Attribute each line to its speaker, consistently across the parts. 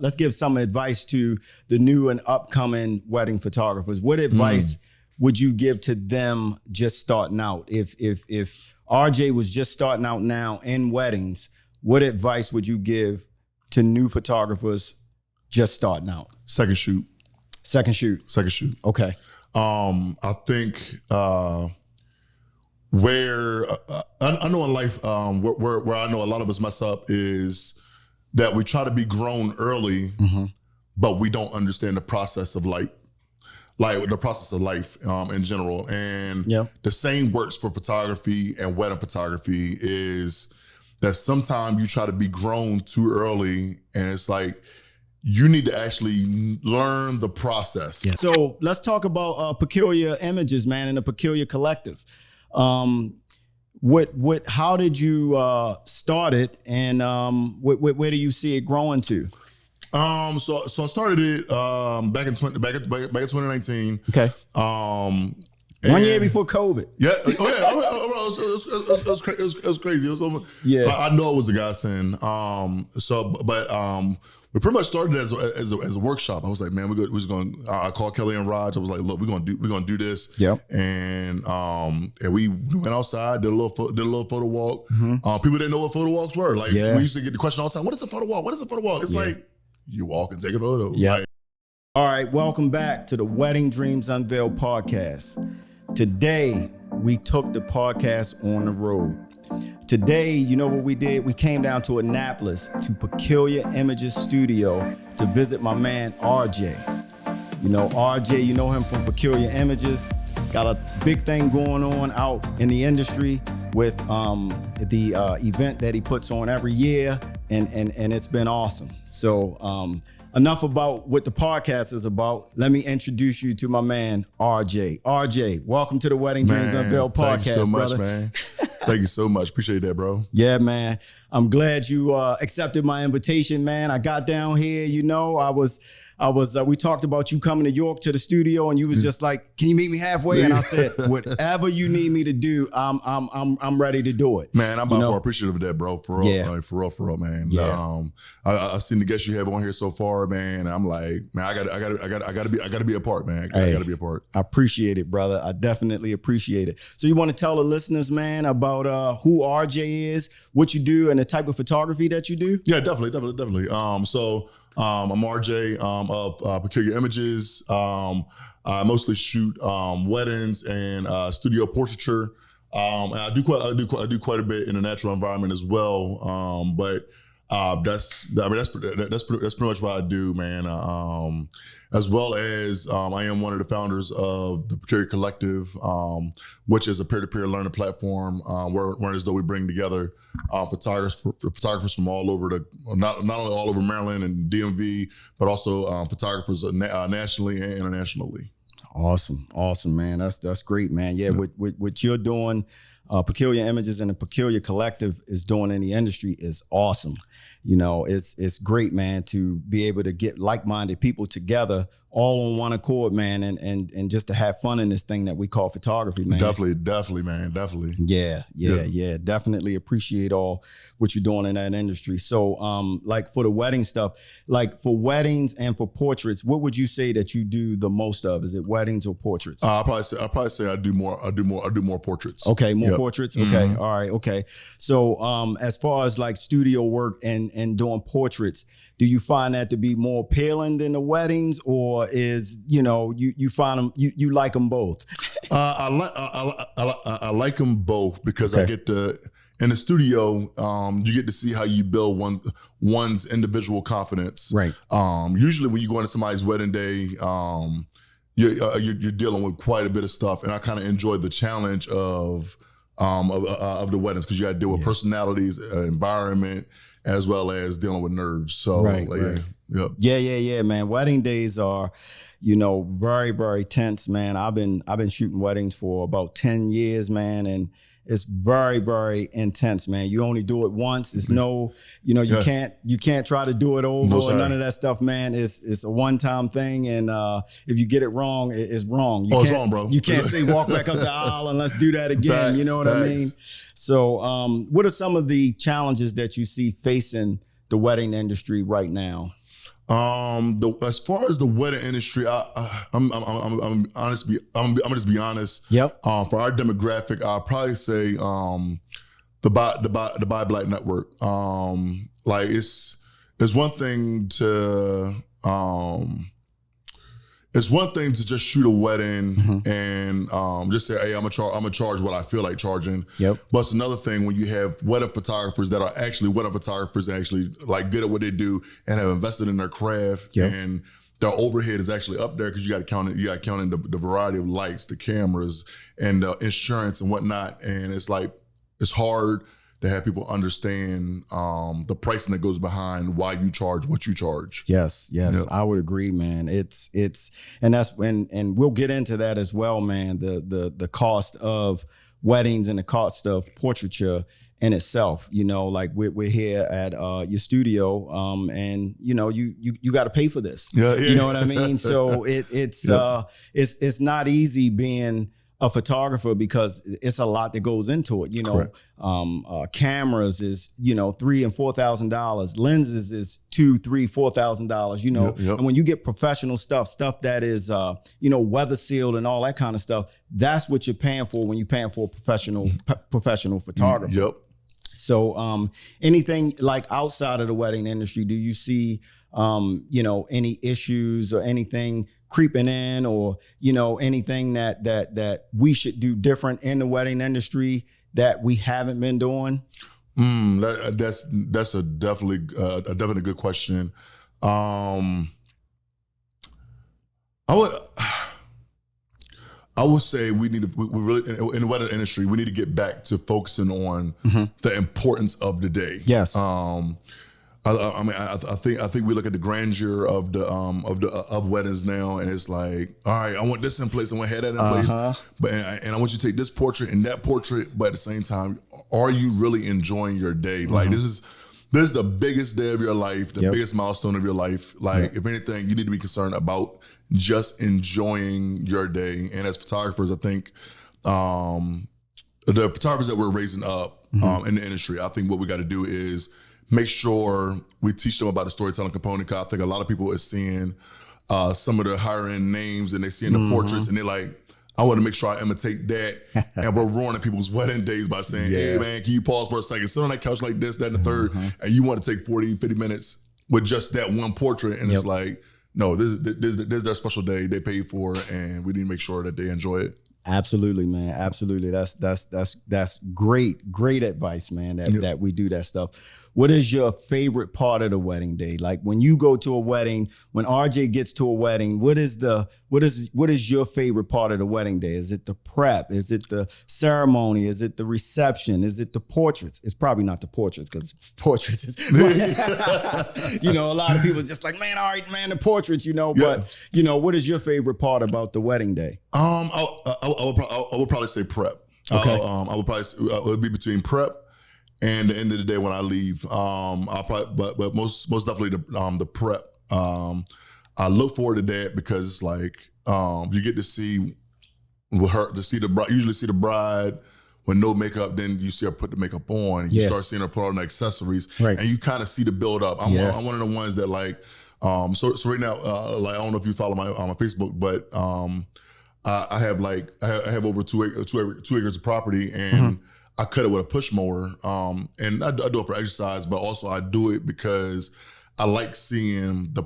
Speaker 1: Let's give some advice to the new and upcoming wedding photographers. What advice would you give to them just starting out? If RJ was just starting out now in weddings, what advice would you give to new photographers just starting out?
Speaker 2: Second shoot.
Speaker 1: Okay.
Speaker 2: I think where I know in life, where I know a lot of us mess up is that we try to be grown early, but we don't understand the process of like the process of life in general. And the same works for photography and wedding photography, is that sometimes you try to be grown too early, and it's like you need to actually learn the process.
Speaker 1: Yeah. So let's talk about Peculiar Images, man, and the Peculiar Collective. How did you start it, and where do you see it growing to?
Speaker 2: So I started it back in 2019.
Speaker 1: Okay. 1 year before COVID.
Speaker 2: Yeah. It was crazy. It was almost, I know it was a godsend. We pretty much started as a workshop. I was like, man, I called Kelly and Raj. I was like, look, we're gonna do this.
Speaker 1: Yeah.
Speaker 2: And we went outside, did a little photo walk. People didn't know what photo walks were. Like we used to get the question all the time, what is a photo walk? What is a photo walk? It's like, you walk and take a photo.
Speaker 1: Yeah.
Speaker 2: Like,
Speaker 1: all right, welcome back to the Wedding Dreams Unveiled podcast. Today, we took the podcast on the road. Today, you know what we did? We came down to Annapolis to Peculiar Images Studio to visit my man, RJ. You know, RJ, you know him from Peculiar Images. Got a big thing going on out in the industry with the event that he puts on every year, and it's been awesome. So enough about what the podcast is about. Let me introduce you to my man, RJ. RJ, welcome to the Wedding Dreams Unveiled podcast,
Speaker 2: thank you so much,
Speaker 1: brother.
Speaker 2: Man. Thank you so much. Appreciate that, bro.
Speaker 1: Yeah, man. I'm glad you accepted my invitation, man. I got down here, you know, we talked about you coming to York to the studio, and you was just like, can you meet me halfway? And I said, whatever you need me to do, I'm ready to do it.
Speaker 2: Man, I'm by far appreciative of that, bro. For real, like, for real, man.
Speaker 1: Yeah.
Speaker 2: I've seen the guests you have on here so far, man. And I'm like, man, I gotta be a part, man. I gotta be a part.
Speaker 1: I appreciate it, brother. I definitely appreciate it. So you want to tell the listeners, man, about who RJ is, what you do, and the type of photography that you do?
Speaker 2: Yeah, definitely. I'm RJ of Peculiar Images. I mostly shoot weddings and studio portraiture. And I do quite a bit in the natural environment as well. But that's pretty much what I do, man. As well as I am one of the founders of the Peculiar Collective, which is a peer-to-peer learning platform where as though we bring together photographers from all over not only all over Maryland and DMV, but also photographers nationally and internationally.
Speaker 1: Awesome, man. That's great, man. Yeah, what you're doing, Peculiar Images and the Peculiar Collective is doing in the industry is awesome. You know, it's great, man, to be able to get like-minded people together all on one accord, man, and just to have fun in this thing that we call photography, man.
Speaker 2: Definitely, man. Definitely.
Speaker 1: Yeah. Definitely appreciate all what you're doing in that industry. So, like for the wedding stuff, like for weddings and for portraits, what would you say that you do the most of? Is it weddings or portraits?
Speaker 2: I'll probably say I do more portraits.
Speaker 1: Okay, more portraits. Okay, all right, okay. So, as far as like studio work and doing portraits, do you find that to be more appealing than the weddings, or is, you know, you find them, you like them both?
Speaker 2: I like them both because I get to, in the studio, you get to see how you build one's individual confidence.
Speaker 1: Right.
Speaker 2: Usually when you go into somebody's wedding day, you're dealing with quite a bit of stuff, and I kind of enjoy the challenge of the weddings, because you got to deal with personalities, environment, as well as dealing with nerves. So
Speaker 1: right. Yeah, man. Wedding days are, you know, very, very tense, man. I've been shooting weddings for about 10 years, man, and it's very, very intense, man. You only do it once. It's no, you know, you can't try to do it over or none of that stuff, man. It's a one-time thing, and if you get it wrong, it's wrong.
Speaker 2: It's wrong, bro.
Speaker 1: You can't say walk back up the aisle and let's do that again.
Speaker 2: Facts,
Speaker 1: you know what I mean? So, what are some of the challenges that you see facing the wedding industry right now?
Speaker 2: As far as the wedding industry, I'm honestly, I'm gonna just be honest.
Speaker 1: Yep.
Speaker 2: For our demographic, I'll probably say the Buy Black Network. Like it's one thing to it's one thing to just shoot a wedding and just say, hey, I'm gonna charge what I feel like charging.
Speaker 1: Yep.
Speaker 2: But it's another thing when you have wedding photographers that are actually wedding photographers and actually like good at what they do and have invested in their craft and their overhead is actually up there because you got to count it. You got to count in the variety of lights, the cameras, and the insurance and whatnot. And it's like it's hard to have people understand the pricing that goes behind why you charge what you charge.
Speaker 1: Yes, I would agree, man. It's and that's and we'll get into that as well, man. The cost of weddings and the cost of portraiture in itself. You know, like we're here at your studio, and you know you got to pay for this.
Speaker 2: Yeah.
Speaker 1: You know what I mean? So it's not easy being a photographer because it's a lot that goes into it. You know, cameras is $3,000 and $4,000. Lenses is $2,000, $3,000, $4,000. You know, and when you get professional stuff that is weather sealed and all that kind of stuff, that's what you're paying for when you're paying for a professional photographer.
Speaker 2: Yep.
Speaker 1: So anything like outside of the wedding industry, do you see any issues or anything creeping in, or anything that we should do different in the wedding industry that we haven't been doing?
Speaker 2: That's a definitely good question. I would say we really in the wedding industry we need to get back to focusing on the importance of the day.
Speaker 1: Yes.
Speaker 2: I think we look at the grandeur of weddings now, and it's like, all right, I want this in place, I want to have that in place, but and I want you to take this portrait and that portrait, but at the same time, are you really enjoying your day? Like this is the biggest day of your life, the biggest milestone of your life. Like if anything, you need to be concerned about just enjoying your day. And as photographers, I think the photographers that we're raising up in the industry, I think what we got to do is make sure we teach them about the storytelling component. Cause I think a lot of people are seeing some of the higher end names and they're seeing the portraits and they're like, I want to make sure I imitate that. And we're ruining people's wedding days by saying, hey man, can you pause for a second? Sit on that couch like this, that, and the third. And you want to take 40, 50 minutes with just that one portrait. And it's like, no, this is their special day they paid for, and we need to make sure that they enjoy it.
Speaker 1: Absolutely, man. Absolutely. That's great advice, man, that we do that stuff. What is your favorite part of the wedding day? Like when you go to a wedding, when RJ gets to a wedding, what is your favorite part of the wedding day? Is it the prep? Is it the ceremony? Is it the reception? Is it the portraits? It's probably not the portraits because portraits is, a lot of people is just like, man, all right, man, the portraits, but what is your favorite part about the wedding day?
Speaker 2: I would probably say prep.
Speaker 1: Okay.
Speaker 2: I would probably it would be between prep and the end of the day when I leave. I'll probably, but most definitely the prep. I look forward to that because it's like you get to see the bride. Usually see the bride with no makeup, then you see her put the makeup on, and you start seeing her put on the accessories, and you kind of see the build up. I'm one of the ones that like. So right now, like I don't know if you follow my Facebook, but I have over 2 acres of property, and I cut it with a push mower. And I do it for exercise, but also I do it because I like seeing the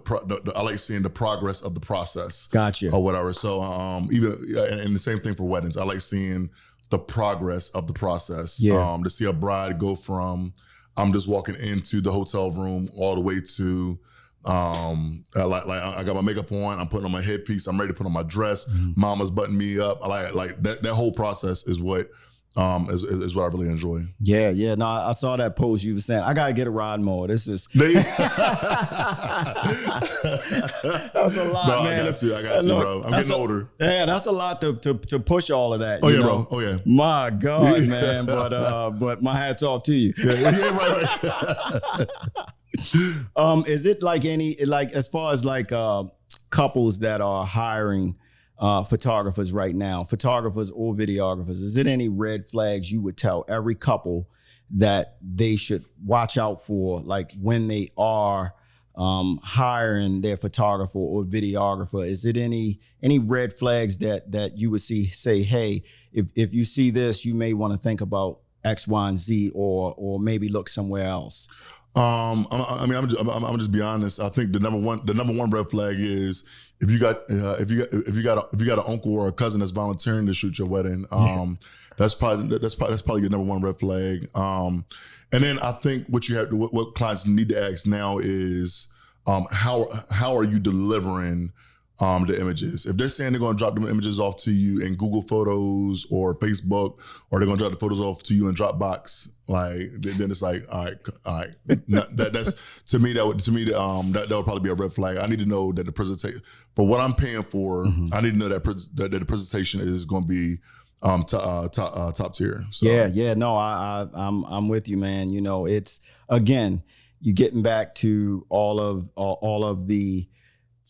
Speaker 2: progress of the process.
Speaker 1: Gotcha.
Speaker 2: Or whatever. So even and the same thing for weddings. I like seeing the progress of the process.
Speaker 1: Yeah.
Speaker 2: To see a bride go from I'm just walking into the hotel room all the way to I got my makeup on, I'm putting on my headpiece, I'm ready to put on my dress, mama's buttoning me up. I like that whole process is what is what I really enjoy.
Speaker 1: Yeah. No, I saw that post you were saying, I gotta get a rod mower. This is that's a lot, man.
Speaker 2: I got you, bro. I'm getting older.
Speaker 1: Yeah, that's a lot to push all of that.
Speaker 2: Bro. Oh yeah.
Speaker 1: My God, man. But my hat's off to you.
Speaker 2: Right.
Speaker 1: Is it like as far as like couples that are hiring photographers right now, photographers or videographers, is it any red flags you would tell every couple that they should watch out for, like when they are hiring their photographer or videographer? Is it any red flags that you would say, hey, if you see this, you may want to think about X, Y, and Z, or maybe look somewhere else?
Speaker 2: I'm just be honest. I think the number one red flag is if you got an uncle or a cousin that's volunteering to shoot your wedding. That's probably your number one red flag. And then I think what clients need to ask now is how are you delivering the images? If they're saying they're going to drop them images off to you in Google Photos or Facebook, or they're going to drop the photos off to you in Dropbox, like then it's like, all right. That's to me that would probably be a red flag. I need to know that the presentation for what I'm paying for. I need to know that the presentation is going to be top tier. So.
Speaker 1: Yeah. No, I'm with you, man. You know, it's again, you're getting back to all of the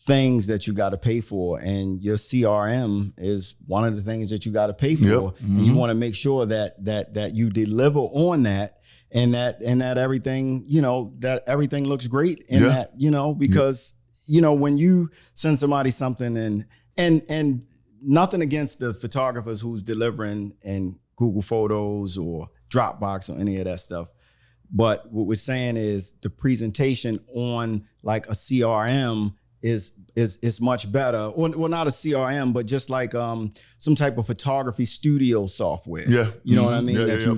Speaker 1: things that you got to pay for, and your CRM is one of the things that you got to pay for.
Speaker 2: Yep.
Speaker 1: And you want to make sure that you deliver on that, and that everything, you know, that everything looks great, and that, you know, because you know, when you send somebody something and nothing against the photographers who's delivering in Google Photos or Dropbox or any of that stuff. But what we're saying is the presentation on like a CRM is much better. Well, not a CRM, but just like some type of photography studio software.
Speaker 2: Yeah.
Speaker 1: You know what I mean?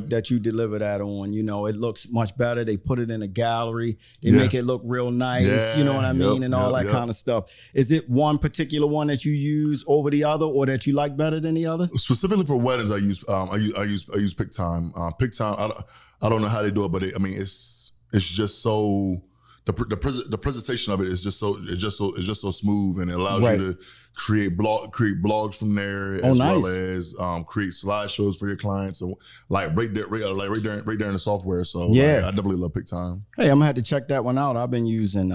Speaker 1: That you deliver that on. You know, it looks much better. They put it in a gallery. They make it look real nice. You know what I mean? And all that kind of stuff. Is it one particular one that you use over the other, or that you like better than the other?
Speaker 2: Specifically for weddings, I use PicTime. PicTime. I don't know how they do it, but it's just so. The presentation of it is just so smooth, and it allows you to create blogs from there, as well as create slideshows for your clients, and like right there in the software. So I definitely love PicTime.
Speaker 1: Hey, I'm gonna have to check that one out. I've been using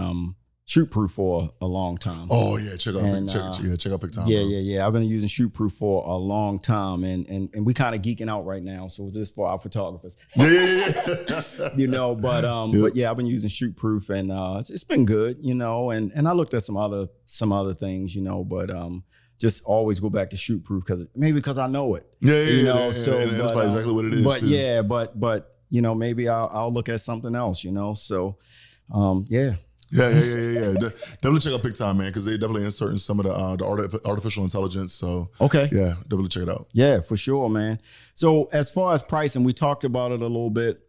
Speaker 1: Shootproof for a long time.
Speaker 2: Oh yeah, check out PicTime.
Speaker 1: Yeah. I've been using Shootproof for a long time, and we kind of geeking out right now. So this is for our photographers.
Speaker 2: Yeah.
Speaker 1: You know, but I've been using Shootproof, and it's been good, you know. And I looked at some other things, you know, but just always go back to Shootproof because I know it.
Speaker 2: So and that's probably exactly what it is.
Speaker 1: But you know, maybe I'll look at something else, you know. So Yeah.
Speaker 2: Definitely check out PicTime, man, because they definitely inserting some of the artificial intelligence. So
Speaker 1: okay,
Speaker 2: yeah, definitely check it out.
Speaker 1: Yeah, for sure, man. So as far as pricing, we talked about it a little bit.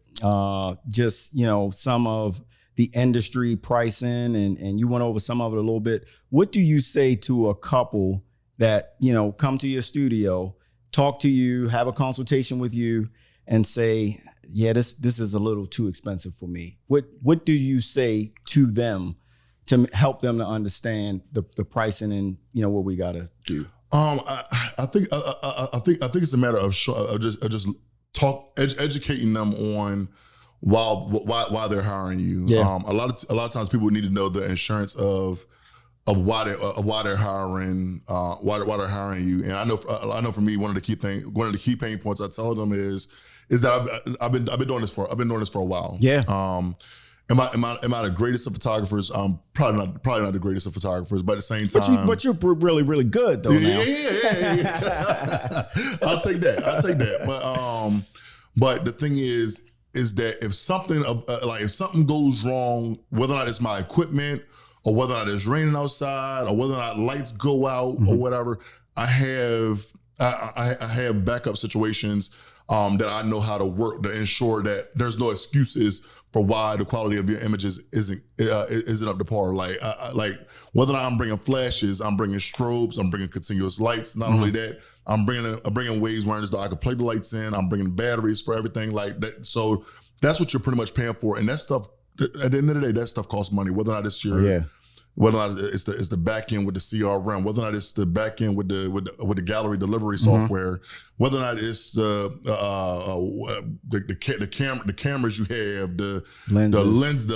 Speaker 1: Just, you know, some of the industry pricing, and you went over some of it a little bit. What do you say to a couple that, you know, come to your studio, talk to you, have a consultation with you, and say, yeah, this is a little too expensive for me? What do you say to them to help them to understand the pricing and, you know, what we gotta do?
Speaker 2: I think it's a matter of just educating them on why they're hiring you.
Speaker 1: Yeah.
Speaker 2: A lot of times people need to know the insurance of why they're hiring you. And I know for me, one of the key pain points I tell them is that I've been doing this for a while.
Speaker 1: Yeah.
Speaker 2: Am I the greatest of photographers? Probably not the greatest of photographers, but at the same time,
Speaker 1: but you're really, really good though.
Speaker 2: Yeah. I'll take that. But the thing is that if something goes wrong, whether or not it's my equipment, or whether or not it's raining outside, or whether or not lights go out, or whatever, I have backup situations that I know how to work to ensure that there's no excuses for why the quality of your images isn't up to par. Like whether or not I'm bringing flashes, I'm bringing strobes, I'm bringing continuous lights. Not only that, I'm bringing ways where I can plug the lights in. I'm bringing batteries for everything like that. So that's what you're pretty much paying for, and that stuff. At the end of the day, that stuff costs money. Whether or not it's whether or not it's the back end with the CRM, whether or not it's the back end with the gallery delivery software, whether or not it's the cameras you have, the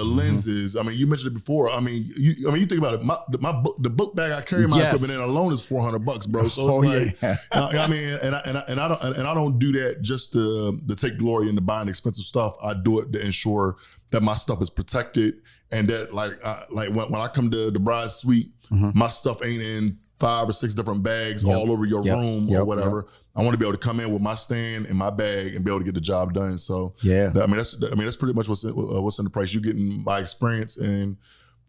Speaker 2: lenses. I mean, you mentioned it before. I mean, you think about it. The book bag I carry my equipment in alone is $400, bro. So it's I mean, and I don't do that just to take glory into buying expensive stuff. I do it to ensure that my stuff is protected and that like when I come to the bride's suite, my stuff ain't in 5 or 6 different bags all over your room or whatever. I want to be able to come in with my stand and my bag and be able to get the job done. So that's pretty much what's in the price. You getting my experience and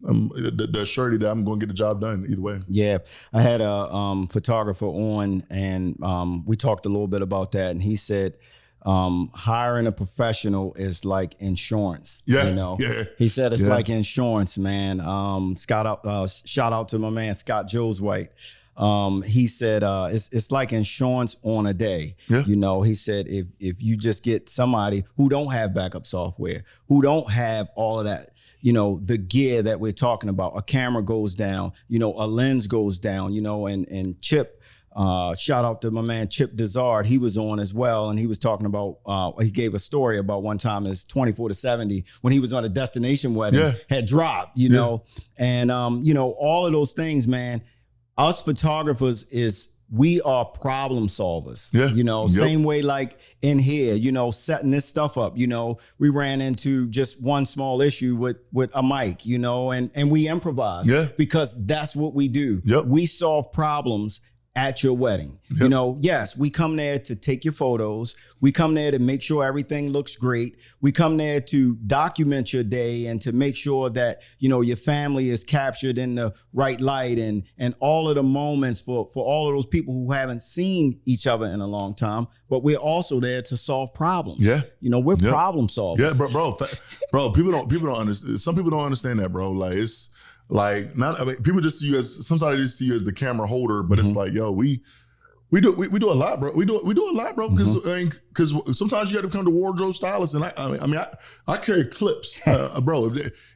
Speaker 2: the surety that I'm going to get the job done either way.
Speaker 1: Yeah, I had a photographer on, and we talked a little bit about that, and he said hiring a professional is like insurance. He said it's like insurance, man. Shout out to my man Scott Josewhite. He said it's like insurance on a day. He said if you just get somebody who don't have backup software, who don't have all of that, the gear that we're talking about, a camera goes down, a lens goes down, and Chip, shout out to my man Chip Dizard. He was on as well, and he was talking about. He gave a story about one time his 24-70 when he was on a destination wedding had dropped. And all of those things, man. Us photographers we are problem solvers. Same way like in here. Setting this stuff up. We ran into just one small issue with a mic. And we improvise. Because that's what we do. We solve problems at your wedding. Yes, we come there to take your photos. We come there to make sure everything looks great. We come there to document your day and to make sure that, your family is captured in the right light and all of the moments for all of those people who haven't seen each other in a long time. But we're also there to solve problems. We're problem solvers.
Speaker 2: Bro, people don't understand. Some people don't understand that, bro. Like it's like people just see you as sometimes they just see you as the camera holder, but it's like, yo, we do a lot, bro. We do a lot, bro. Because sometimes you got to become the wardrobe stylist, and I carry clips, bro.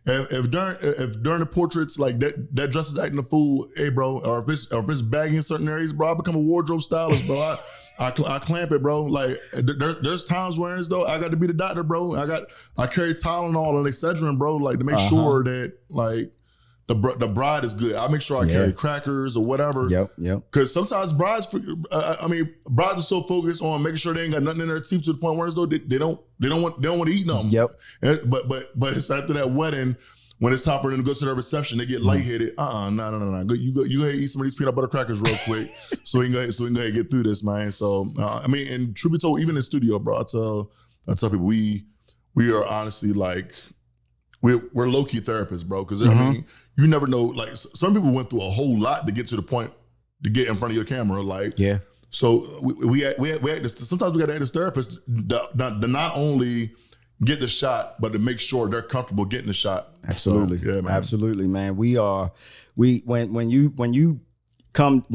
Speaker 2: If during the portraits like that dress is acting a fool, hey, bro, or if it's bagging in certain areas, bro, I become a wardrobe stylist, bro. I clamp it, bro. Like there's times where though I got to be the doctor, bro. I carry Tylenol and Excedrin, bro, like to make sure that like. The bride is good. I make sure I carry crackers or whatever. Because sometimes brides are so focused on making sure they ain't got nothing in their teeth to the point where though they don't want to eat nothing. But it's after that wedding when it's time for them to go to their reception, they get lightheaded. No. You go ahead and eat some of these peanut butter crackers real quick so we can go ahead and get through this, man. So and truth be told, even in the studio, bro, I tell people we are honestly like. We're low-key therapists, bro, because you never know. Like some people went through a whole lot to get to the point to get in front of your camera. Like, so we act this, sometimes we got to act as therapists to not only get the shot, but to make sure they're comfortable getting the shot.
Speaker 1: Absolutely,
Speaker 2: so, man.
Speaker 1: Absolutely, man. When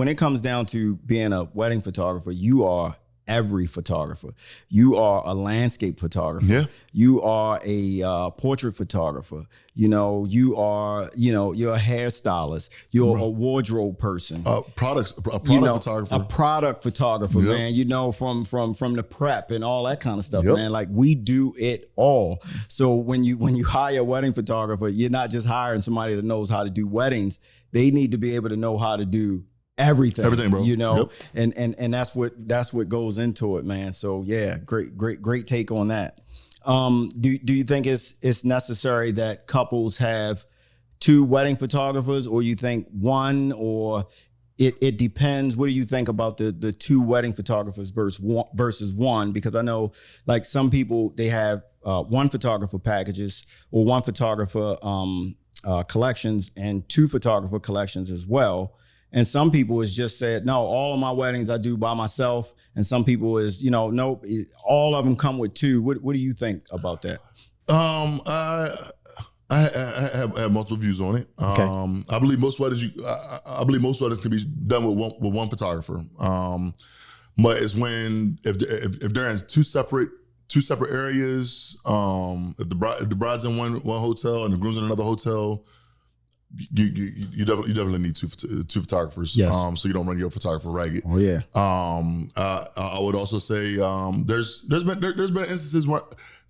Speaker 1: it comes down to being a wedding photographer, you are every photographer. You are a landscape photographer. You are a portrait photographer. You are, you're a hairstylist. You're a wardrobe person.
Speaker 2: Product photographer.
Speaker 1: A product photographer, man. From the prep and all that kind of stuff, man. Like we do it all. So when you hire a wedding photographer, you're not just hiring somebody that knows how to do weddings. They need to be able to know how to do everything, bro. And that's what goes into it, man. So yeah, great take on that. Do you think it's necessary that couples have 2 wedding photographers, or you think one, or it depends? What do you think about the 2 wedding photographers versus one? Because I know like some people, they have 1 photographer packages or 1 photographer collections and 2 photographer collections as well. And some people is just said, no, all of my weddings I do by myself. And some people is, nope, all of them come with 2. What do you think about that?
Speaker 2: I have multiple views on it. Okay. I believe most weddings can be done with one photographer. But it's when if they're in two separate areas, if the bride's in one hotel and the groom's in another hotel. You definitely need two photographers, so you don't run your photographer ragged.
Speaker 1: Oh yeah.
Speaker 2: I would also say there's been instances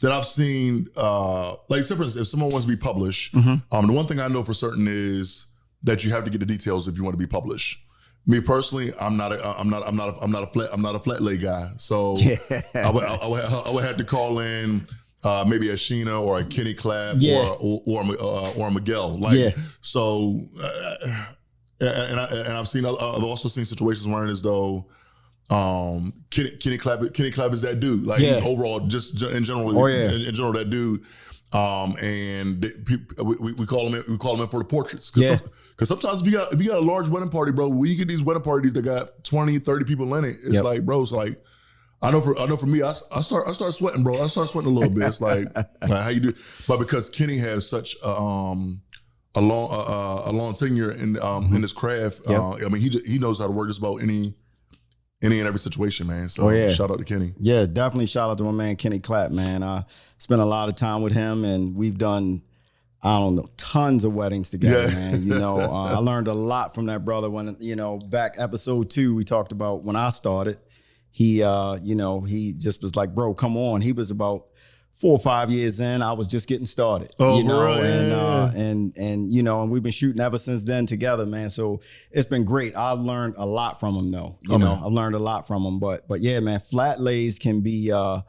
Speaker 2: that I've seen like, for instance, if someone wants to be published, the one thing I know for certain is that you have to get the details if you want to be published. Me personally, I'm not a flat lay guy, so I would have to call in. maybe a Sheena or a Kenny Clapp or a Miguel. So, and I've also seen situations where it's as though Kenny Clapp is that dude. Like he's overall just in general, in general that dude. And we call him in for the portraits. Cause sometimes if you got a large wedding party, bro, when you get these wedding parties that got 20, 30 people in it, it's like, bro, it's like, I know for me, I start sweating, bro. I start sweating a little bit. It's like how you do, but because Kenny has such a long tenure in this craft. I mean, he knows how to work just about any and every situation, man. So shout out to Kenny.
Speaker 1: Yeah, definitely shout out to my man Kenny Clapp, man. I spent a lot of time with him, and we've done, I don't know, tons of weddings together, man. You know, I learned a lot from that brother when, you know, back episode 2, we talked about when I started. He, you know, he just was like, bro, come on. He was about 4 or 5 years in. I was just getting started, you know, and you know, and we've been shooting ever since then together, man. So it's been great. I've learned a lot from him, though. You know, I've learned a lot from him. But yeah, man, flat lays can be a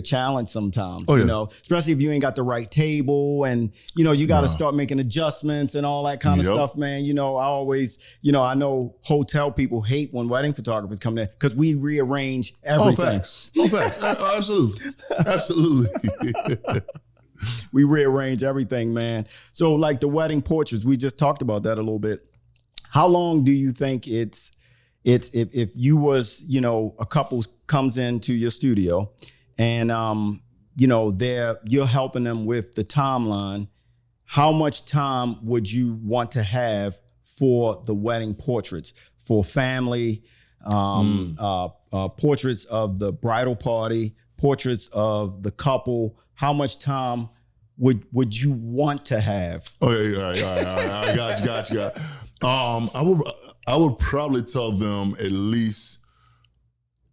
Speaker 1: challenge sometimes, you know, especially if you ain't got the right table and, you know, you got to start making adjustments and all that kind of stuff, man. You know, I always, you know, I know hotel people hate when wedding photographers come in because we rearrange everything.
Speaker 2: Oh, thanks. Absolutely.
Speaker 1: We rearrange everything, man. So like the wedding portraits, we just talked about that a little bit. How long do you think it's if you was, you know, a couple comes into your studio and, you know, you're helping them with the timeline. How much time would you want to have for the wedding portraits, for family, portraits of the bridal party, portraits of the couple? How much time would you want to have?
Speaker 2: Oh yeah, I got you. I would probably tell them at least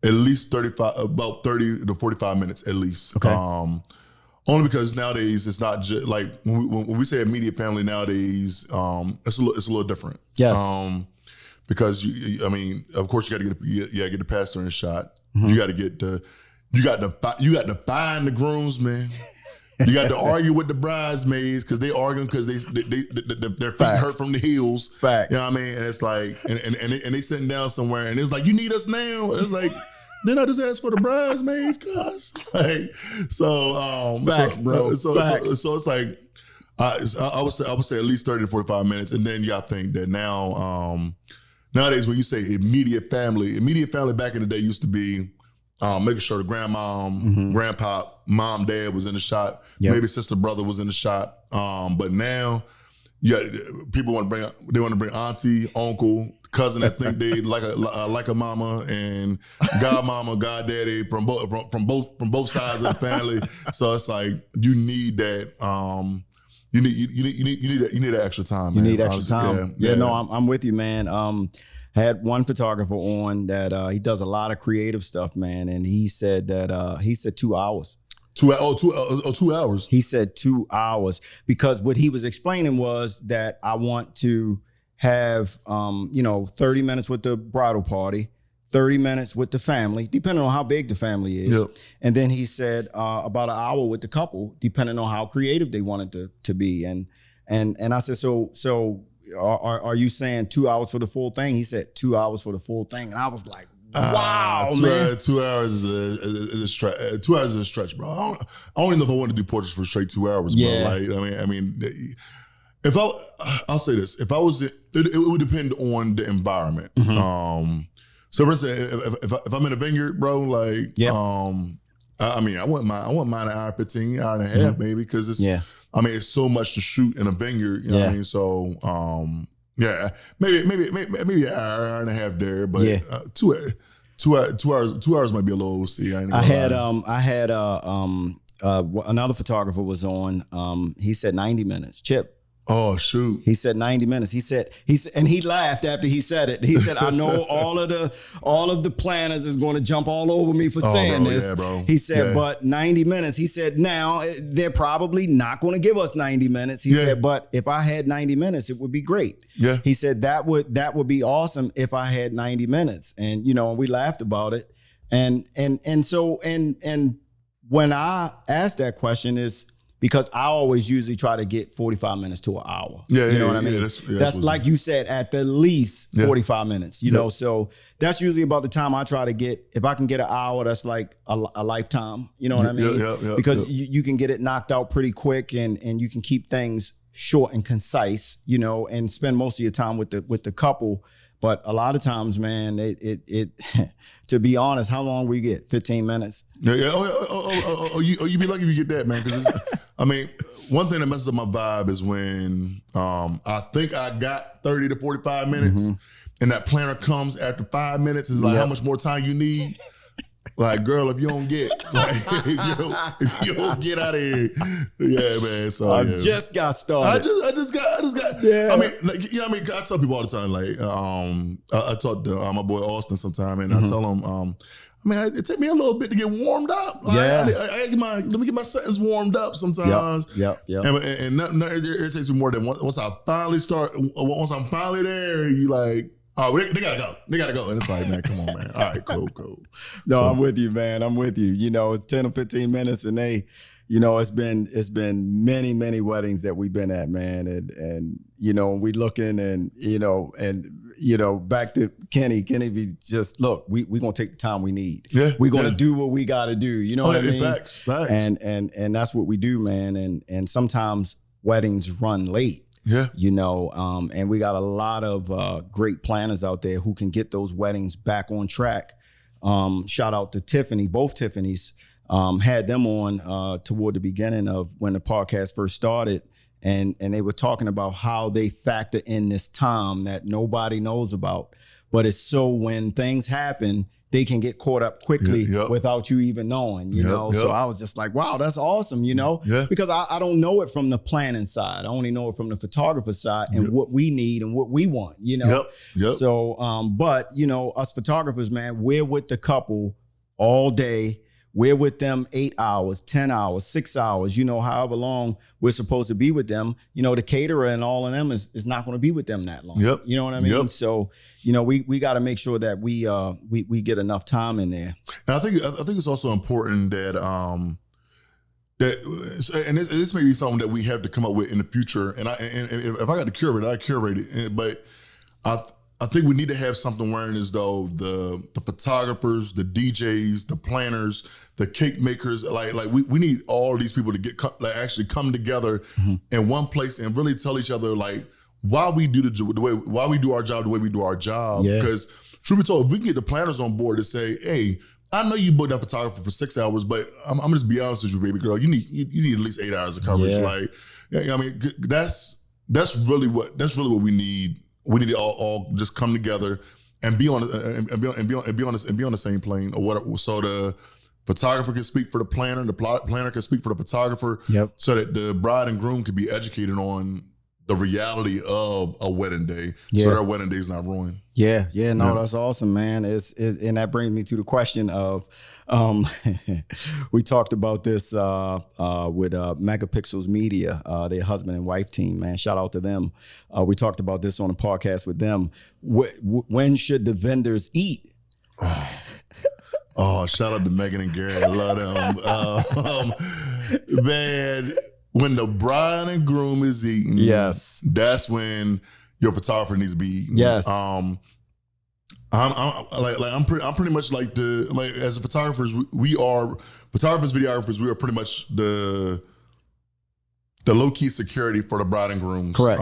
Speaker 2: 35, about 30 to 45 minutes at least.
Speaker 1: Okay.
Speaker 2: Only because nowadays it's not just like when we say immediate family nowadays, it's a little different.
Speaker 1: Yes.
Speaker 2: Because I mean, of course you got to get the pastor in the shot. You got to find the groomsmen. You got to argue with the bridesmaids because they arguing because their feet hurt from the heels.
Speaker 1: Facts.
Speaker 2: You know what I mean? And it's like, and they sitting down somewhere and it's like, you need us now. It's like, then I just asked for the bridesmaids, cuz. Like, so,
Speaker 1: facts, bro.
Speaker 2: So it's like, I would say at least 30 to 45 minutes. And then you got to think that now, nowadays when you say immediate family back in the day used to be making sure the grandma, grandpa, mom, dad was in the shot. Maybe sister, brother was in the shot. But now, people want to bring auntie, uncle, cousin that think they like a mama, and godmama, goddaddy from both sides of the family. So it's like you need that. You need that extra time.
Speaker 1: You
Speaker 2: man.
Speaker 1: need extra time. Yeah. No, I'm with you, man. I had one photographer on that he does a lot of creative stuff, man, and he said that he said 2 hours.
Speaker 2: 2 hours.
Speaker 1: He said 2 hours because what he was explaining was that I want to have 30 minutes with the bridal party, 30 minutes with the family, depending on how big the family is.
Speaker 2: Yep.
Speaker 1: And then he said about an hour with the couple, depending on how creative they wanted to be. And I said, so are you saying 2 hours for the full thing? He said 2 hours for the full thing. And I was like, wow, man.
Speaker 2: 2 hours is a stretch. 2 hours is a stretch, bro. I don't even know if I want to do portraits for straight 2 hours, bro. Like, I mean, if I'll say this, if I was, it would depend on the environment. So for instance, if I'm in a vineyard, bro, like, I mean, I wouldn't mind an hour 15, hour and a half, maybe, because it's, I mean, it's so much to shoot in a vineyard, you know what I mean? So, maybe an hour and a half there, but 2 hours might be a little OC.
Speaker 1: I had another photographer was on. He said 90 minutes. Chip.
Speaker 2: Oh shoot!
Speaker 1: He said 90 minutes. He said, and he laughed after he said it. He said, "I know all of the planners is going to jump all over me for saying this."
Speaker 2: Yeah, bro.
Speaker 1: He said, but 90 minutes. He said, now they're probably not going to give us 90 minutes. He said, but if I had 90 minutes, it would be great.
Speaker 2: Yeah.
Speaker 1: He said that would be awesome if I had 90 minutes, and we laughed about it, and when I ask that question is because I always usually try to get 45 minutes to an hour.
Speaker 2: Yeah,
Speaker 1: you know what I mean? That's like you said, at the least 45 minutes, you know? So that's usually about the time I try to get. If I can get an hour, that's like a lifetime, you know what I mean? Because you can get it knocked out pretty quick and you can keep things short and concise, you know, and spend most of your time with the couple. But a lot of times, man, it to be honest, how long we get? 15 minutes?
Speaker 2: Yeah. You be lucky if you get that, man. Because I mean, one thing that messes up my vibe is when I think I got 30 to 45 minutes, and that planner comes after 5 minutes. Is like, how much more time you need? Like, girl, if you don't get, like, if you don't get out of here, yeah, man. So
Speaker 1: I just got started.
Speaker 2: I just got.
Speaker 1: Yeah.
Speaker 2: I mean, like, I mean, I tell people all the time, like, I talk to my boy Austin sometime, and I tell him, I mean, it take me a little bit to get warmed up. Like, let me get my sentence warmed up sometimes.
Speaker 1: Yep.
Speaker 2: And nothing irritates me more than once I'm finally there, you like. Oh, they gotta go. They gotta go. And it's like, man, come on, man. All right, cool.
Speaker 1: No, so, I'm with you, man. I'm with you. You know, it's 10 or 15 minutes and you know, it's been many weddings that we've been at, man. And you know, we looking and back to Kenny be just, look, we gonna take the time we need. Yeah. We're gonna do what we gotta do. You know what I mean?
Speaker 2: Facts.
Speaker 1: And that's what we do, man. And sometimes weddings run late.
Speaker 2: Yeah.
Speaker 1: You know, and we got a lot of great planners out there who can get those weddings back on track. Shout out to Tiffany, both Tiffanys, had them on toward the beginning of when the podcast first started. And they were talking about how they factor in this time that nobody knows about. But it's so when things happen, they can get caught up quickly without you even knowing, you know? So I was just like, wow, that's awesome, you know? Yeah. Because I don't know it from the planning side. I only know it from the photographer side and what we need and what we want, you know? So, but, you know, us photographers, man, we're with the couple all day. We're with them 8 hours, 10 hours, 6 hours, you know, however long we're supposed to be with them. You know, the caterer and all of them is not going to be with them that long. You know what I mean? So, you know, we got to make sure that we get enough time in there.
Speaker 2: And I think it's also important that this may be something that we have to come up with in the future. And if I got to curate it, I curate it. But I think we need to have something wherein as though the photographers, the DJs, the planners, the cake makers, like we need all of these people to actually come together in one place and really tell each other like why we do why we do our job the way we do our job. Because truth be told, if we can get the planners on board to say, hey, I know you booked that photographer for 6 hours, but I'm gonna just be honest with you, baby girl, you need at least 8 hours of coverage. Like, I mean, that's really what we need. We need to all just come together and be on the same plane or whatever. So the photographer can speak for the planner, the planner can speak for the photographer. So that the bride and groom can be educated on the reality of a wedding day, so their wedding day is not ruined. That's awesome, man. And that brings me to the question of,
Speaker 1: we talked about this with Megapixels Media, their husband and wife team, man. Shout out to them. We talked about this on a podcast with them. When should the vendors eat?
Speaker 2: Oh, shout out to Megan and Gary. I love them. Man, when the bride and groom is eating, that's when your photographer needs to be eating. I'm pretty much like as photographers, we are photographers, videographers. We are pretty much the low-key security for the bride and grooms.
Speaker 1: Correct.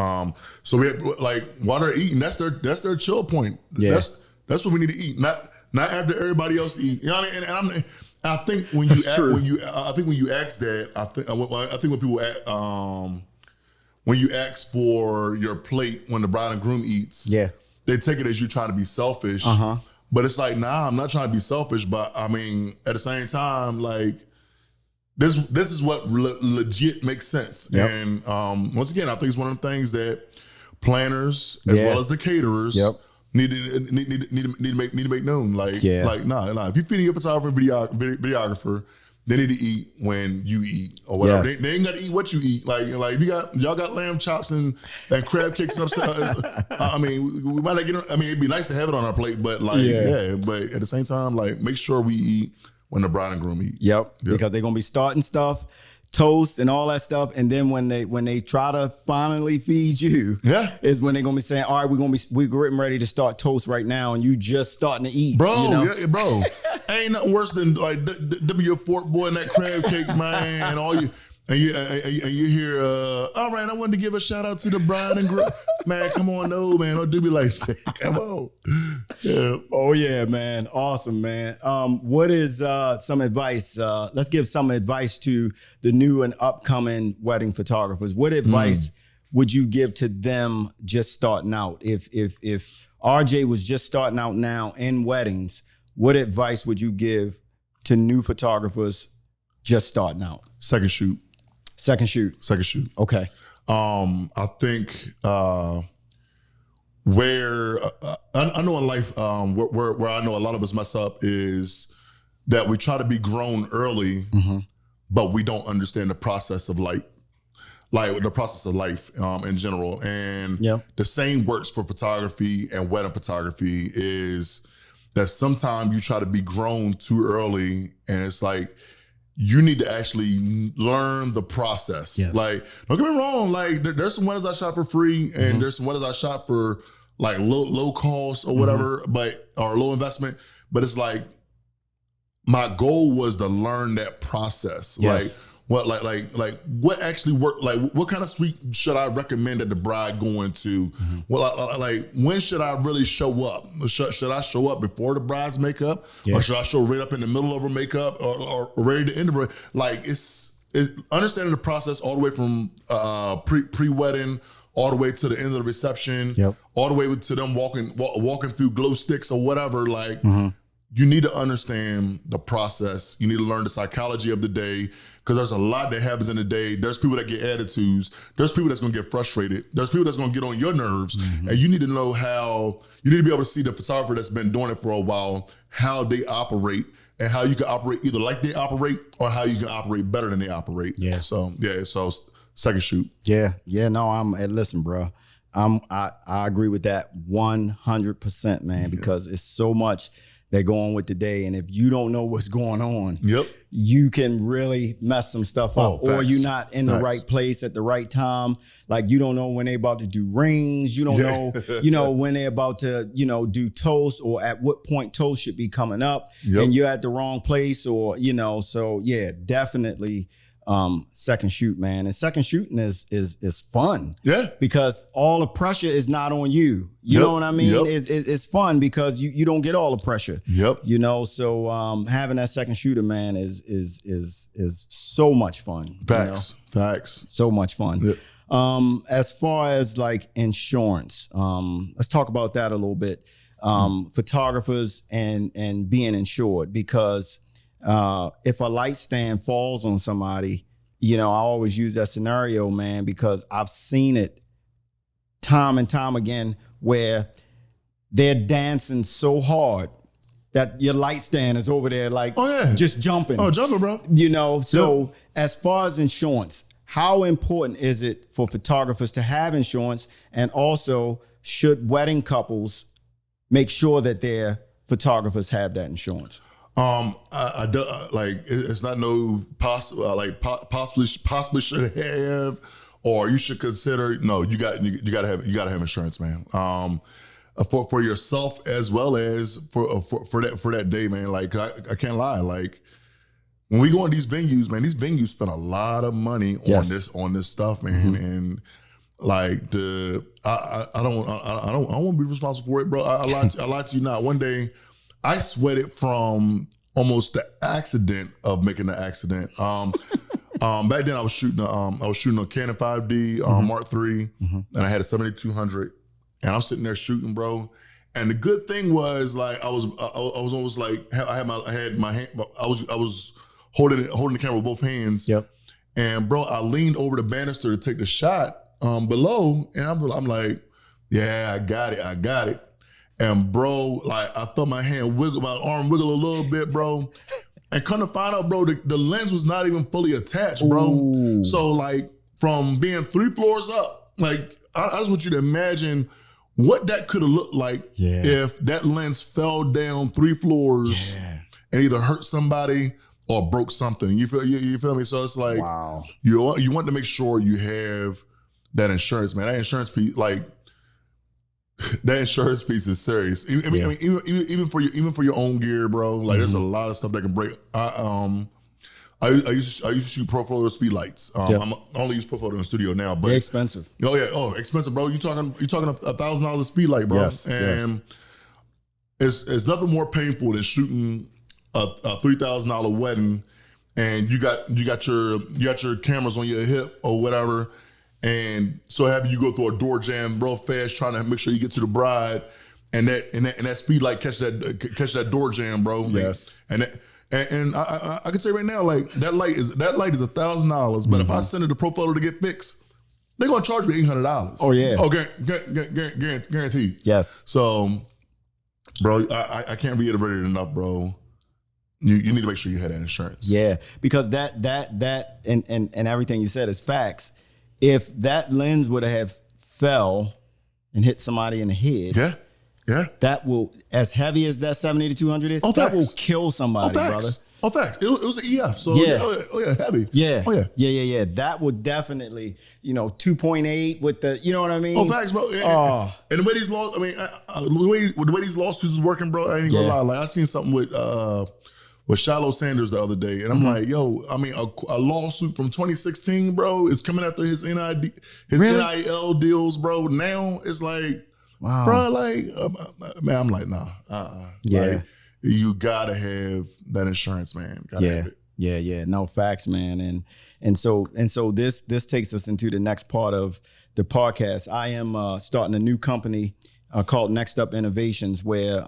Speaker 2: So we have, like while they're eating, that's their chill point. That's what we need to eat. Not after everybody else eat. You know what I mean? And I think when you ask that, I think when people ask, when you ask for your plate when the bride and groom eats, they take it as you trying to be selfish. But it's like, nah, I'm not trying to be selfish. But I mean, at the same time, like this is what legit makes sense. And once again, I think it's one of the things that planners as well as the caterers need to make known. Like, nah. If you're feeding your photographer and videographer, they need to eat when you eat or whatever. They ain't got to eat what you eat. Like if y'all got lamb chops and crab cakes and stuff. I mean, we might not get. I mean, it'd be nice to have it on our plate, but but at the same time, like make sure we eat when the bride and groom eat.
Speaker 1: Yep. Because they're gonna be starting stuff, toast and all that stuff, and then when they try to finally feed you, is when they're gonna be saying, all right, we're getting ready to start toast right now, and you just starting to eat,
Speaker 2: bro.
Speaker 1: You know?
Speaker 2: Bro, ain't nothing worse than like dipping your fork, boy, in that crab cake, man, and all you. And you hear, all right, I wanted to give a shout out to the bride and groom. Man, come on, no, man. Don't do me like that. Come on. Yeah.
Speaker 1: Oh, yeah, man. Awesome, man. What is some advice? Let's give some advice to the new and upcoming wedding photographers. What advice would you give to them just starting out? If RJ was just starting out now in weddings, what advice would you give to new photographers just starting out?
Speaker 2: Second shoot.
Speaker 1: Okay.
Speaker 2: I think where I know in life, where I know a lot of us mess up is that we try to be grown early, but we don't understand the process of life, like the process of life in general. And the same works for photography and wedding photography is that sometimes you try to be grown too early, and it's like, you need to actually learn the process.
Speaker 1: Yes.
Speaker 2: Like, don't get me wrong. Like, there's some weddings I shot for free, and there's some weddings I shot for like low cost or whatever, or low investment. But it's like, my goal was to learn that process.
Speaker 1: Yes.
Speaker 2: Like, what actually worked? Like, what kind of suite should I recommend that the bride go into? Well, like, when should I really show up? Should I show up before the bride's makeup, or should I show right up in the middle of her makeup, or ready to end of her? Like, it's understanding the process all the way from pre-wedding all the way to the end of the reception, all the way to them walking through glow sticks or whatever. Like. You need to understand the process. You need to learn the psychology of the day, because there's a lot that happens in the day. There's people that get attitudes. There's people that's gonna get frustrated. There's people that's gonna get on your nerves. And you need to know you need to be able to see the photographer that's been doing it for a while, how they operate, and how you can operate either like they operate or how you can operate better than they operate. So second shoot.
Speaker 1: No, listen, bro. I agree with that 100%, man, because it's so much that go on with the day, and if you don't know what's going on, you can really mess some stuff up, or you're not in the right place at the right time. Like, you don't know when they're about to do rings, you don't know, when they're about to, do toast, or at what point toast should be coming up, and you're at the wrong place, or so definitely. Second shoot, man. And second shooting is fun. Because all the pressure is not on you. You know what I mean? It's fun because you don't get all the pressure. So having that second shooter, man, is so much fun.
Speaker 2: Facts.
Speaker 1: So much fun. As far as like insurance, let's talk about that a little bit. Photographers and being insured, because if a light stand falls on somebody, I always use that scenario, man, because I've seen it time and time again where they're dancing so hard that your light stand is over there like just jumping.
Speaker 2: Oh, jumping, bro.
Speaker 1: So as far as insurance, how important is it for photographers to have insurance? And also, should wedding couples make sure that their photographers have that insurance?
Speaker 2: I do, like, it's not no possible, like possibly should have, or you should consider. No, you gotta have insurance, man. For yourself as well as for that day, man. Like, I can't lie. Like, when we go in these venues, man, these venues spend a lot of money on this stuff, man. And like I don't want to be responsible for it, bro. I lied to you not. One day, I sweated from almost the accident of making the accident. Back then I was shooting a Canon 5D Mark III, and I had a 7200, and I'm sitting there shooting, bro. And the good thing was, like, I was almost like, I was holding the camera with both hands. And bro, I leaned over the banister to take the shot below, and I'm like, yeah, I got it. And bro, like, I felt my arm wiggle a little bit, bro. And come to find out, bro, the lens was not even fully attached, bro. Ooh. So like, from being 3 floors up, like, I just want you to imagine what that could have looked like if that lens fell down 3 floors and either hurt somebody or broke something. You feel me? So it's like
Speaker 1: Wow.
Speaker 2: you want to make sure you have that insurance, man. That insurance piece, like that insurance piece is serious. I mean, even for your own gear, bro. Like there's a lot of stuff that can break. I used to shoot pro photo speed lights. I only use pro photo in the studio now, but
Speaker 1: they're expensive.
Speaker 2: Expensive, bro. You talking $1,000 a speed light, bro.
Speaker 1: Yes,
Speaker 2: and it's nothing more painful than shooting a $3,000 wedding, and you got your cameras on your hip or whatever, and so happy you go through a door jam real fast trying to make sure you get to the bride, and that speed light catch that door jam, bro.
Speaker 1: Yes,
Speaker 2: And I can say right now, like that light is $1,000. But if I send it to Pro Photo to get fixed, they're gonna charge me $800.
Speaker 1: Oh yeah.
Speaker 2: Oh, guaranteed.
Speaker 1: Yes.
Speaker 2: So, bro, I can't reiterate it enough, bro. You need to make sure you have that insurance.
Speaker 1: Yeah, because that and everything you said is facts. If that lens would have fell and hit somebody in the head,
Speaker 2: yeah,
Speaker 1: that will, as heavy as that 70 to 200 is, that will kill somebody, brother.
Speaker 2: Oh, facts. It was an EF, so heavy.
Speaker 1: Yeah.
Speaker 2: Oh, yeah.
Speaker 1: Yeah. That would definitely, 2.8 with the, you know what I mean?
Speaker 2: Oh, facts, bro. And the way these laws, the way these lawsuits is working, bro, I ain't gonna lie. Like I seen something with Shiloh Sanders the other day, and I'm like, yo, I mean, a lawsuit from 2016, bro, is coming after his NIL deals, bro. Now it's like, wow, bro, like, man, I'm like, nah,
Speaker 1: yeah.
Speaker 2: Like, you gotta have that insurance, man. Gotta have it.
Speaker 1: Yeah. No, facts, man. And so this takes us into the next part of the podcast. I am starting a new company called Next Up Innovations, where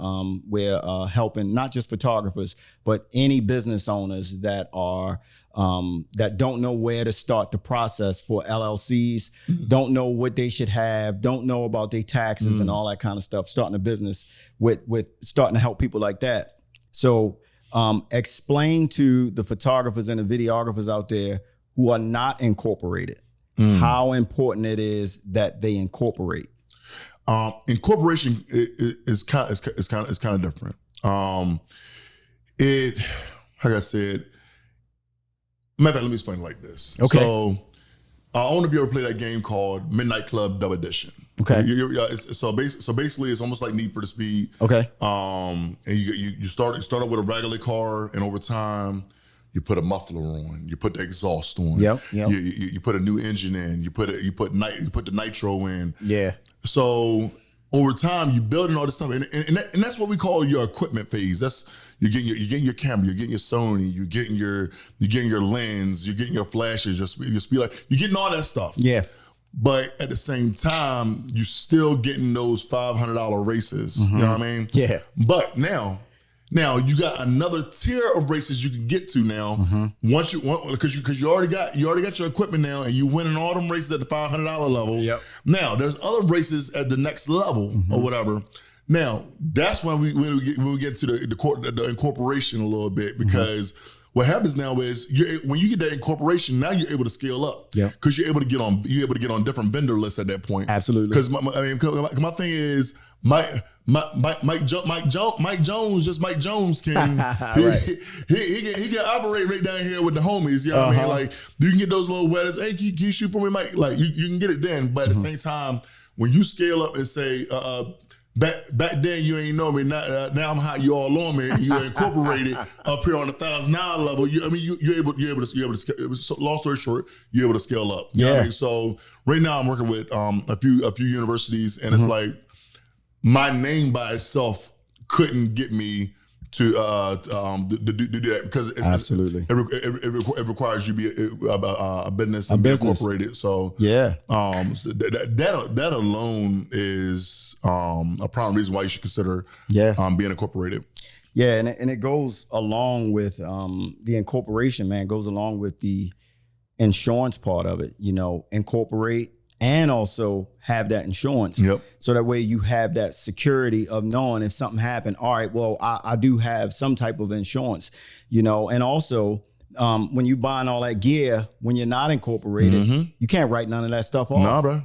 Speaker 1: we're helping not just photographers, but any business owners that are that don't know where to start the process for LLCs, don't know what they should have, don't know about their taxes and all that kind of stuff. Starting a business with starting to help people like that. So explain to the photographers and the videographers out there who are not incorporated how important it is that they incorporate.
Speaker 2: Incorporation is kind of different. Like I said, let me explain it like this.
Speaker 1: Okay.
Speaker 2: So, I don't know if you ever played that game called Midnight Club Double Edition.
Speaker 1: Okay.
Speaker 2: So basically, it's almost like Need for the Speed.
Speaker 1: Okay.
Speaker 2: And you start out with a regular car, and over time, you put a muffler on, you put the exhaust on.
Speaker 1: Yep.
Speaker 2: You put a new engine in. You put the nitro in.
Speaker 1: Yeah.
Speaker 2: So over time, you building all this stuff, and that's what we call your equipment phase. That's you're getting your camera, you're getting your Sony, you're getting your lens, you're getting your flashes, your speed light, you're getting all that stuff.
Speaker 1: Yeah.
Speaker 2: But at the same time, you still getting those $500 races. You know what I mean?
Speaker 1: Yeah.
Speaker 2: But now you got another tier of races you can get to now. Once because you already got your equipment now, and you winning all them races at the $500 level.
Speaker 1: Yep.
Speaker 2: Now there's other races at the next level or whatever. Now that's when we get to the incorporation a little bit, because what happens now is when you get that incorporation, now you're able to scale up.
Speaker 1: Yeah.
Speaker 2: Because you're able to get on different vendor lists at that point.
Speaker 1: Absolutely.
Speaker 2: Because my thing is Mike Jones, just Mike Jones can he can operate right down here with the homies. You know what I mean? Like you can get those little weddings. Hey, can you shoot for me, Mike? Like you can get it then. But at the same time, when you scale up and say, back then you ain't know me. Now I'm how you all on me. And you incorporated up here on the $1,000 level. You're able to scale. So long story short, you're able to scale up. You know what I mean? So right now I'm working with a few universities, and it's like my name by itself couldn't get me to do that, because
Speaker 1: absolutely
Speaker 2: it requires you to be a business and be incorporated. So that alone is a prime reason why you should consider being incorporated.
Speaker 1: Yeah, and it goes along with the incorporation, man. Goes along with the insurance part of it. Incorporate and also have that insurance.
Speaker 2: Yep.
Speaker 1: So that way you have that security of knowing if something happened, all right, well, I do have some type of insurance, and also when you buying all that gear, when you're not incorporated, you can't write none of that stuff off.
Speaker 2: Nah, bro.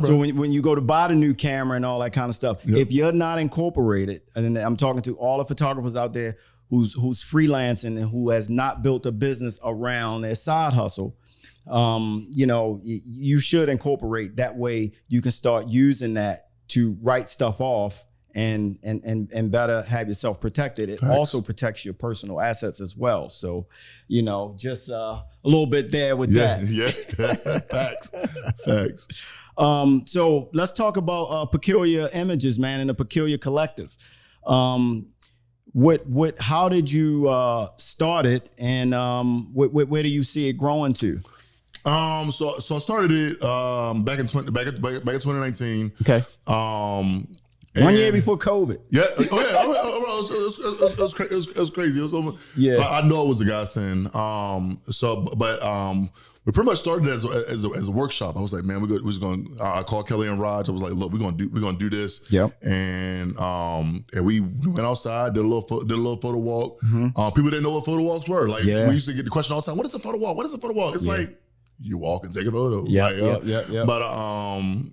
Speaker 1: So when you go to buy the new camera and all that kind of stuff, if you're not incorporated, and then I'm talking to all the photographers out there who's freelancing and who has not built a business around their side hustle, you should incorporate. That way you can start using that to write stuff off and better have yourself protected. It also protects your personal assets as well. So, just a little bit there with that.
Speaker 2: Yeah. Facts.
Speaker 1: So let's talk about Peculiar Images, man, and the Peculiar Collective. How did you start it, and where do you see it growing to?
Speaker 2: So I started it back in 2019.
Speaker 1: Okay. 1 year before COVID.
Speaker 2: Yeah. It was crazy. It was almost, I know it was a godsend. We pretty much started as a workshop. I was like, man, I called Kelly and Raj. I was like, look, we're gonna do this.
Speaker 1: Yeah.
Speaker 2: And we went outside, did a little photo walk. Mm-hmm. People didn't know what photo walks were. Like we used to get the question all the time, what is a photo walk? What is a photo walk? It's like, you walk and take a photo.
Speaker 1: Yeah.
Speaker 2: But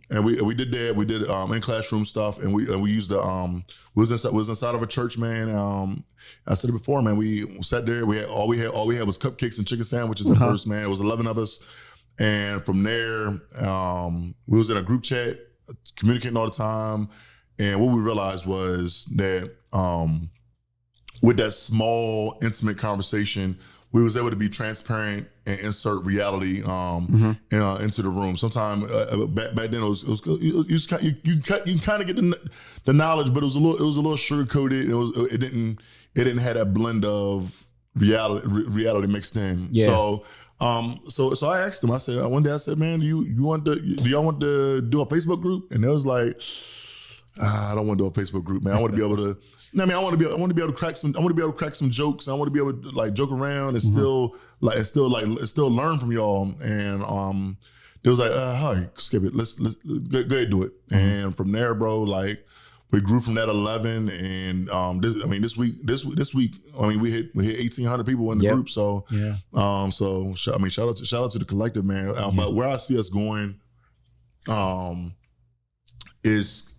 Speaker 2: and we did that. We did in classroom stuff, and we used the we was inside of a church, man. I said it before, man. We sat there. All we had was cupcakes and chicken sandwiches at first, man. It was 11 of us, and from there, we was in a group chat, communicating all the time. And what we realized was that with that small, intimate conversation, we was able to be transparent and insert reality into the room. Sometimes back then you kind of get the knowledge, but it was a little sugar coated. It didn't have that blend of reality mixed in. Yeah. So I asked them. I said one day, man, do y'all want to do a Facebook group? And they was like, I don't want to do a Facebook group, man. I want to be able to. I want to be able to crack some. I want to be able to crack some jokes. I want to be able to like joke around and still learn from y'all. And they was like, all right, skip it. Let's go ahead do it. Mm-hmm. And from there, bro, like we grew from that 11. And this week, we hit 1,800 people in the group. So shout out to the collective, man. But where I see us going, is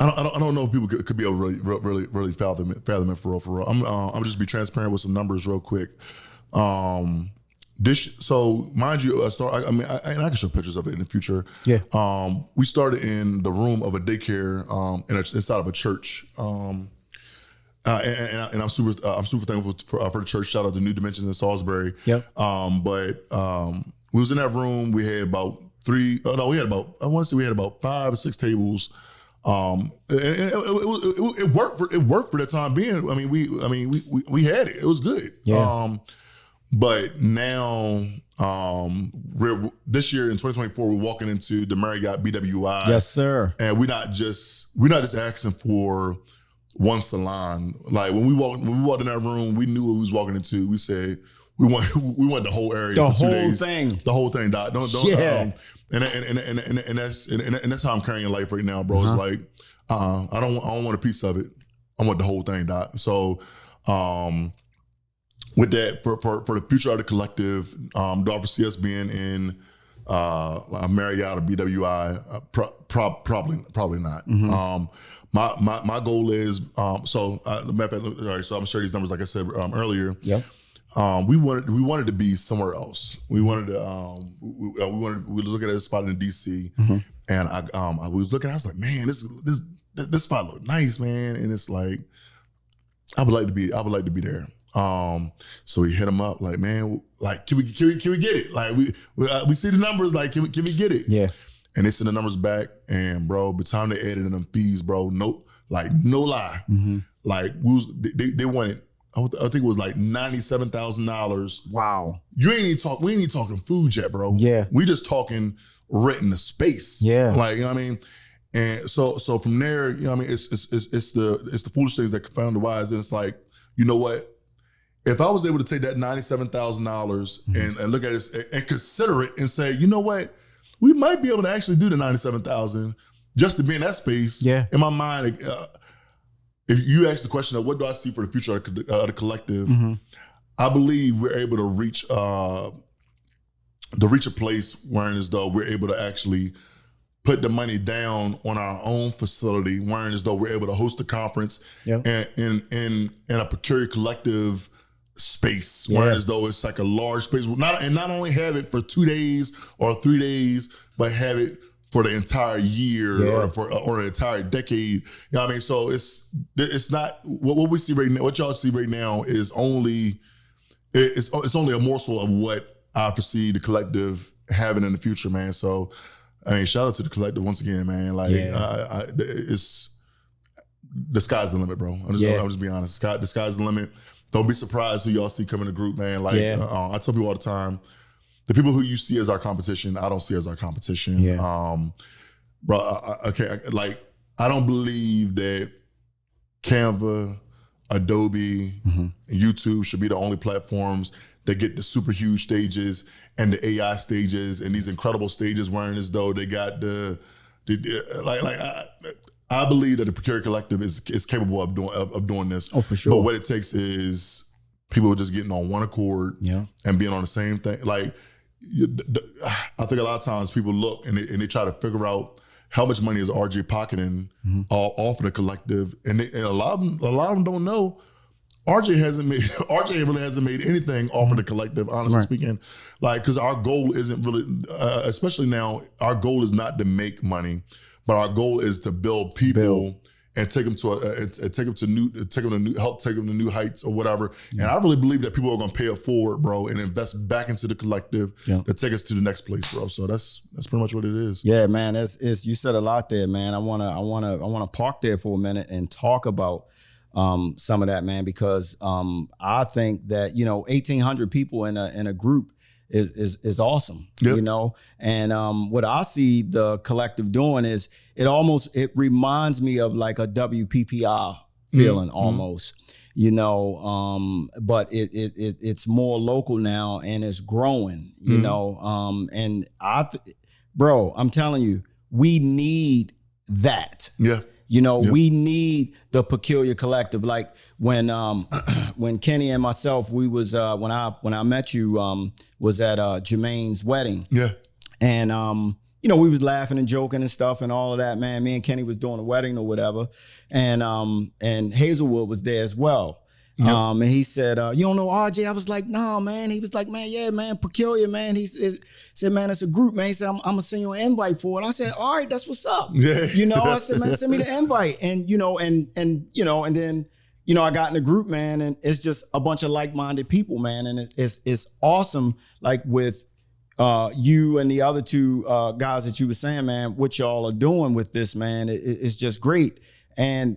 Speaker 2: I don't know if people could be able to really fathom it for real. I'm just be transparent with some numbers real quick. So mind you, I can show pictures of it in the future. Yeah. We started in the room of a daycare inside of a church. And I'm super thankful for the church. Shout out to New Dimensions in Salisbury. Yep. But we was in that room. We had about we had about 5 or 6 tables. It worked for the time being. We had it. It was good. Yeah. But now, this year in 2024, we're walking into the Marriott BWI.
Speaker 1: Yes, sir.
Speaker 2: And we're not just asking for one salon. Like when we walked in that room, we knew what we was walking into. We said we want the whole area.
Speaker 1: The
Speaker 2: for 2
Speaker 1: whole
Speaker 2: days.
Speaker 1: thing.
Speaker 2: The whole thing, Doc. Don't.
Speaker 1: Yeah.
Speaker 2: And that's how I'm carrying in life right now, bro. It's like I don't want a piece of it. I want the whole thing, Doc. So with that, for the future of the collective, do I foresee us being in a Marriott or BWI? Probably not. Mm-hmm. My goal is so matter of fact, all right, so I'm gonna share these numbers like I said earlier. Yeah. We wanted to be somewhere else. We wanted to we were looking at a spot in DC, mm-hmm. and I was looking. I was like, man, this spot looked nice, man. And it's like, I would like to be there. So we hit them up, like, man, like, can we get it? Like, we see the numbers, like, can we get it? Yeah. And they send the numbers back, and bro, by the time they added in them fees, bro, no lie, mm-hmm. like they wanted. I think it was like $97,000.
Speaker 1: Wow.
Speaker 2: We ain't even talking food yet, bro. Yeah. We just talking renting the space.
Speaker 1: Yeah.
Speaker 2: Like, you know what I mean? And so from there, you know what I mean? It's the foolish things that confound the wise. And it's like, you know what? If I was able to take that $97,000 mm-hmm. and look at it and consider it and say, you know what? We might be able to actually do the $97,000 just to be in that space. Yeah. In my mind, if you ask the question of what do I see for the future of the collective, mm-hmm. I believe we're able to reach a place where as though we're able to actually put the money down on our own facility, wearing as though we're able to host a conference in a Peculiar Collective space, wearing as though it's like a large space. Not only have it for 2 days or 3 days, but have it for the entire year or the entire decade. You know what I mean? So it's not what we see right now. What y'all see right now is only only a morsel of what I foresee the collective having in the future, man. So I mean, shout out to the collective once again, man. Like it's the sky's the limit, bro. I'm just being honest. The sky's the limit. Don't be surprised who y'all see come in the group, man. Like I tell people all the time, the people who you see as our competition, I don't see as our competition. Bro, I don't believe that Canva, Adobe, and YouTube should be the only platforms that get the super huge stages and the AI stages and these incredible stages wearing as though they got I believe that the Peculiar Collective is capable of doing this.
Speaker 1: Oh, for sure.
Speaker 2: But what it takes is people just getting on one accord and being on the same thing. Like, I think a lot of times people look and they try to figure out how much money is RJ pocketing off of the collective, and a lot of them don't know. RJ really hasn't made anything off of the collective, honestly speaking. Like, because our goal isn't really, especially now, our goal is not to make money, but our goal is to build people and take them to new heights or whatever. And I really believe that people are going to pay it forward, bro, and invest back into the collective to take us to the next place, bro. So that's pretty much what it is.
Speaker 1: Yeah, man. It's you said a lot there, man. I wanna park there for a minute and talk about some of that, man, because I think that 1,800 people in a group is awesome, and what I see the collective doing is it reminds me of like a WPPI feeling almost, but it's more local now and it's growing, and bro, I'm telling you, we need that. We need the Peculiar Collective. Like when Kenny and myself, we was when I met you was at Jermaine's wedding. And we was laughing and joking and stuff and all of that, man. Me and Kenny was doing a wedding or whatever, and Hazelwood was there as well. And he said, you don't know RJ? I was like, nah, man. He was like, man, yeah, man, Peculiar, man. He said, man, it's a group, man. He said, I'm gonna send you an invite for it. I said, all right, that's what's up. I said, man, send me the invite. And then I got in the group, man, and it's just a bunch of like-minded people, man. And it's awesome, like with you and the other two guys that you were saying, man, what y'all are doing with this, man, it's just great. And,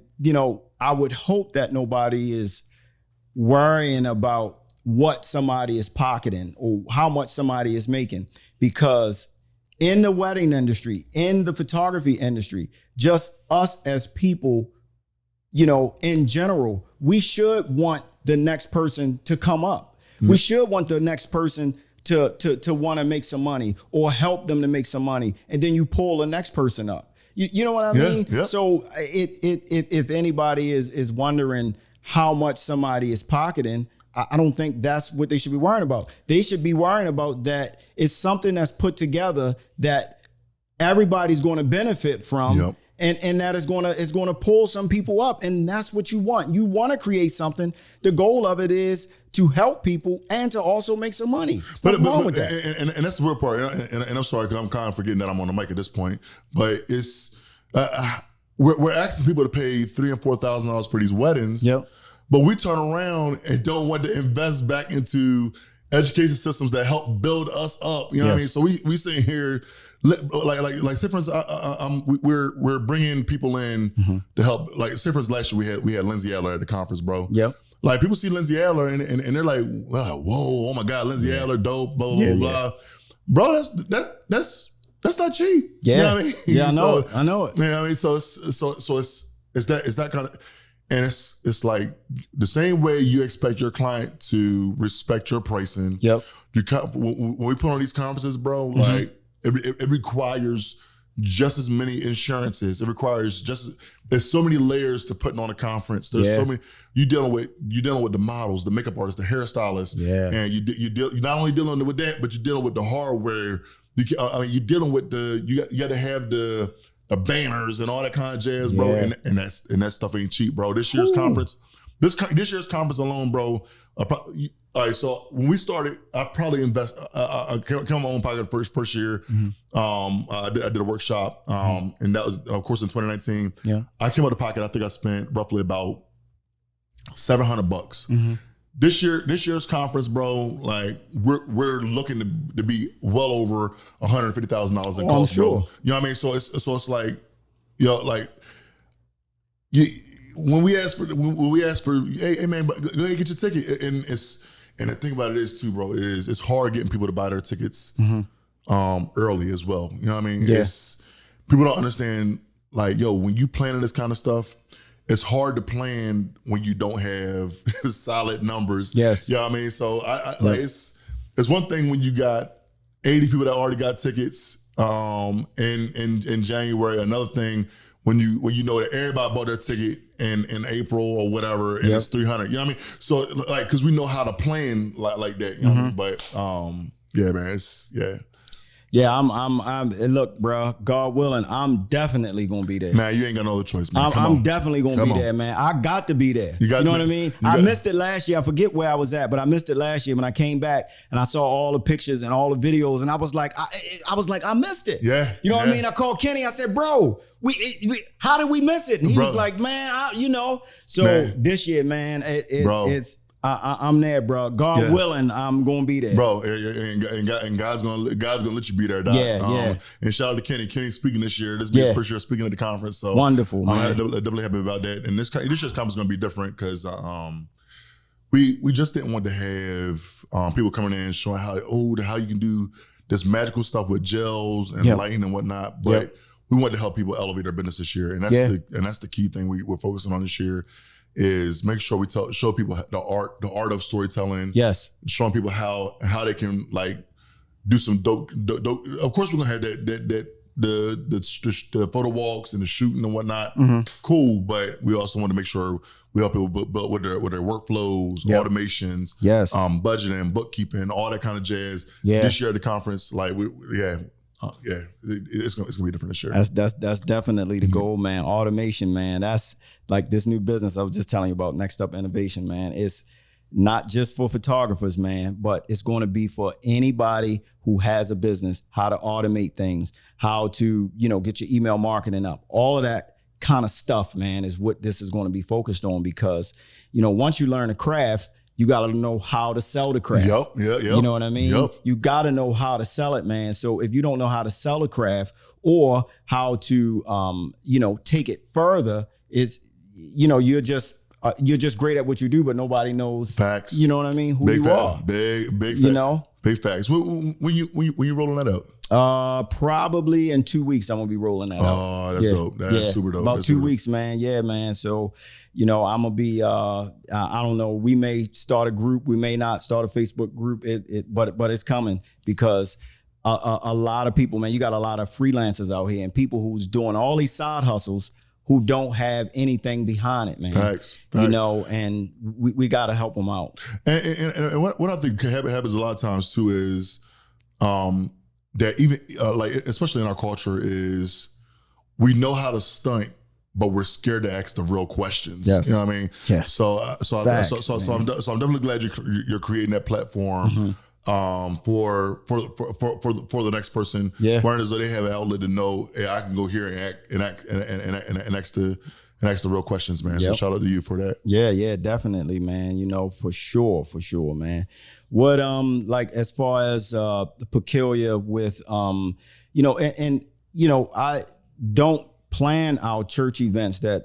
Speaker 1: I would hope that nobody is worrying about what somebody is pocketing or how much somebody is making, because in the wedding industry, in the photography industry, just us as people, in general, we should want the next person to come up. We should want the next person to want to make some money or help them to make some money. And then you pull the next person up. You know what I mean? So if anybody is wondering how much somebody is pocketing, I don't think that's what they should be worrying about. They should be worrying about that it's something that's put together that everybody's going to benefit from, and that is going to pull some people up, and that's what you want. You want to create something. The goal of it is to help people and to also make some money. What's wrong with that?
Speaker 2: And that's the real part. And I'm sorry because I'm kind of forgetting that I'm on the mic at this point, but it's. We're asking people to pay $3,000 and $4,000 for these weddings, but we turn around and don't want to invest back into education systems that help build us up. You know what I mean? So we sitting here, like say for instance, we're bringing people in to help. Like say for instance, last year we had Lindsay Adler at the conference, bro. Like people see Lindsay Adler and they're like, whoa, oh my God, Lindsay Adler, dope, blah blah blah. Bro, that's not cheap. You know what I mean?
Speaker 1: I know it.
Speaker 2: You know what I mean? So it's that kind of, and it's like the same way you expect your client to respect your pricing. When we put on these conferences, bro, like it requires just as many insurances. It requires there's so many layers to putting on a conference. There's so many, you're dealing with the models, the makeup artists, the hairstylists, and you're not only dealing with that, but you're dealing with the hardware, I mean, you're dealing with you got to have the banners and all that kind of jazz, bro.
Speaker 1: Yeah.
Speaker 2: And that stuff ain't cheap, bro. This year's conference, this year's conference alone, bro. All right, so when we started, I probably invest. I came on my own pocket first year. I did a workshop, and that was of course in 2019.
Speaker 1: Yeah,
Speaker 2: I came out of pocket. I think I spent roughly about $700. This year's conference, bro, like we're looking to be well over $150,000 in cost,
Speaker 1: sure.
Speaker 2: bro. You know what I mean? So it's like, you know, like when we ask for, hey man, go ahead get your ticket, and the thing about it is too, bro, is it's hard getting people to buy their tickets early as well. You know what I mean? It's people don't understand, like, yo, when you planning this kind of stuff, it's hard to plan when you don't have solid numbers.
Speaker 1: Yes.
Speaker 2: You know what I mean? So like it's one thing when you got 80 people that already got tickets in January. Another thing when you know that everybody bought their ticket in April or whatever, and it's 300. You know what I mean? So like, cause we know how to plan like that. You know what I mean? But yeah, man,
Speaker 1: Yeah, I'm look, bro, God willing, I'm definitely gonna be there.
Speaker 2: Man, you ain't got no other choice, man.
Speaker 1: I'm definitely gonna be there, man. I got to be there. You know what I mean? I missed it last year. I forget where I was at, but I missed it last year when I came back and I saw all the pictures and all the videos, and I was like, I missed it.
Speaker 2: Yeah.
Speaker 1: You know what I mean? I called Kenny. I said, bro, we how did we miss it? And he was like, man, So this year, man, it's. I'm there, bro. God willing, I'm gonna be there,
Speaker 2: bro. And God's gonna let you be there, Doc.
Speaker 1: Yeah.
Speaker 2: And shout out to Kenny. Kenny's speaking this year. This being his first year speaking at the conference. So
Speaker 1: wonderful, man.
Speaker 2: I'm definitely happy about that. And this year's conference is gonna be different because we just didn't want to have people coming in showing how you can do this magical stuff with gels and lighting and whatnot, but we wanted to help people elevate their business this year, and that's the key thing we're focusing on this year. Is make sure we show people the art of storytelling.
Speaker 1: Yes,
Speaker 2: showing people how they can like do some dope. Of course, we're gonna have the photo walks and the shooting and whatnot. Cool, but we also want to make sure we help people build with their workflows, automations, budgeting, bookkeeping, all that kind of jazz. This year at the conference, like it's gonna be different this year.
Speaker 1: That's definitely the goal, man. Automation, man. That's like this new business I was just telling you about, Next Up Innovation, man. It's not just for photographers, man, but it's going to be for anybody who has a business, how to automate things, how to, get your email marketing up. All of that kind of stuff, man, is what this is going to be focused on because, once you learn a craft, you got to know how to sell the craft.
Speaker 2: Yep.
Speaker 1: You know what I mean? You got to know how to sell it, man. So if you don't know how to sell a craft or how to, take it further, it's, you're just great at what you do, but nobody knows.
Speaker 2: Facts.
Speaker 1: You know what I mean? Who
Speaker 2: big
Speaker 1: you
Speaker 2: fact.
Speaker 1: are.
Speaker 2: Big facts. Big facts. When you rolling that out?
Speaker 1: Probably in 2 weeks, I'm gonna be rolling that out.
Speaker 2: Oh, that's dope. That's super dope.
Speaker 1: About 2 weeks, man. Yeah, man. So, I'm gonna be. I don't know. We may start a group. We may not start a Facebook group. But it's coming because a lot of people, man. You got a lot of freelancers out here and people who's doing all these side hustles who don't have anything behind it, man.
Speaker 2: Facts.
Speaker 1: And we got to help them out.
Speaker 2: And what I think happens a lot of times too is that even like especially in our culture is we know how to stunt, but we're scared to ask the real questions.
Speaker 1: Yes.
Speaker 2: You know what I mean?
Speaker 1: Yes.
Speaker 2: So I'm definitely glad you're creating that platform. For the next person, learn as though they have an outlet to know, hey, I can go here and ask the real questions, man. So shout out to you for that.
Speaker 1: Yeah, definitely, man. For sure, man. What like as far as the peculiar with I don't plan our church events that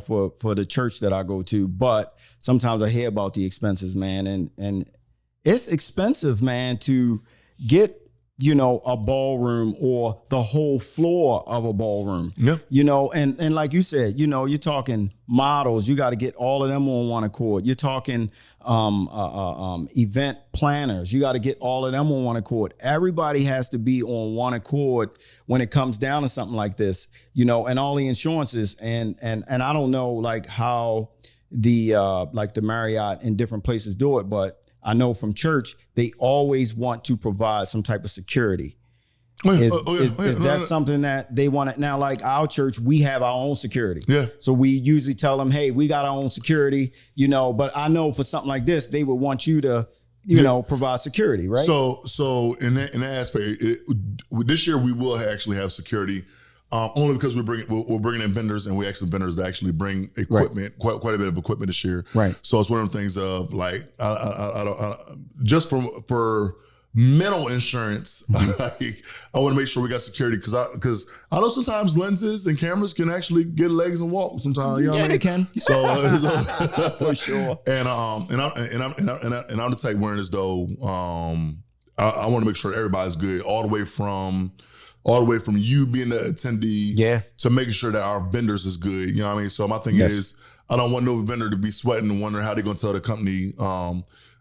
Speaker 1: for the church that I go to, but sometimes I hear about the expenses, man, and it's expensive, man, to get, a ballroom or the whole floor of a ballroom.
Speaker 2: Yeah.
Speaker 1: And like you said, you're talking models. You got to get all of them on one accord. You're talking event planners. You got to get all of them on one accord. Everybody has to be on one accord when it comes down to something like this, and all the insurances. And I don't know like how the Marriott in different places do it, but I know from church, they always want to provide some type of security. Is that something that they want to now? Like our church, we have our own security.
Speaker 2: Yeah.
Speaker 1: So we usually tell them, hey, we got our own security, but I know for something like this, they would want you to, provide security, right?
Speaker 2: So in that aspect, this year we will actually have security, only because we're bringing in vendors, and we actually vendors that actually bring equipment, right. quite a bit of equipment this year.
Speaker 1: Right.
Speaker 2: So it's one of the things of like I don't just for mental insurance, like, I want to make sure we got security because I know sometimes lenses and cameras can actually get legs and walk sometimes. You know what I mean?
Speaker 1: They can.
Speaker 2: So
Speaker 1: for sure.
Speaker 2: And I'm the type wearing this though. I want to make sure everybody's good all the way from you being the attendee to making sure that our vendors is good. You know what I mean? So my thing is, I don't want no vendor to be sweating and wondering how they're going to tell the company,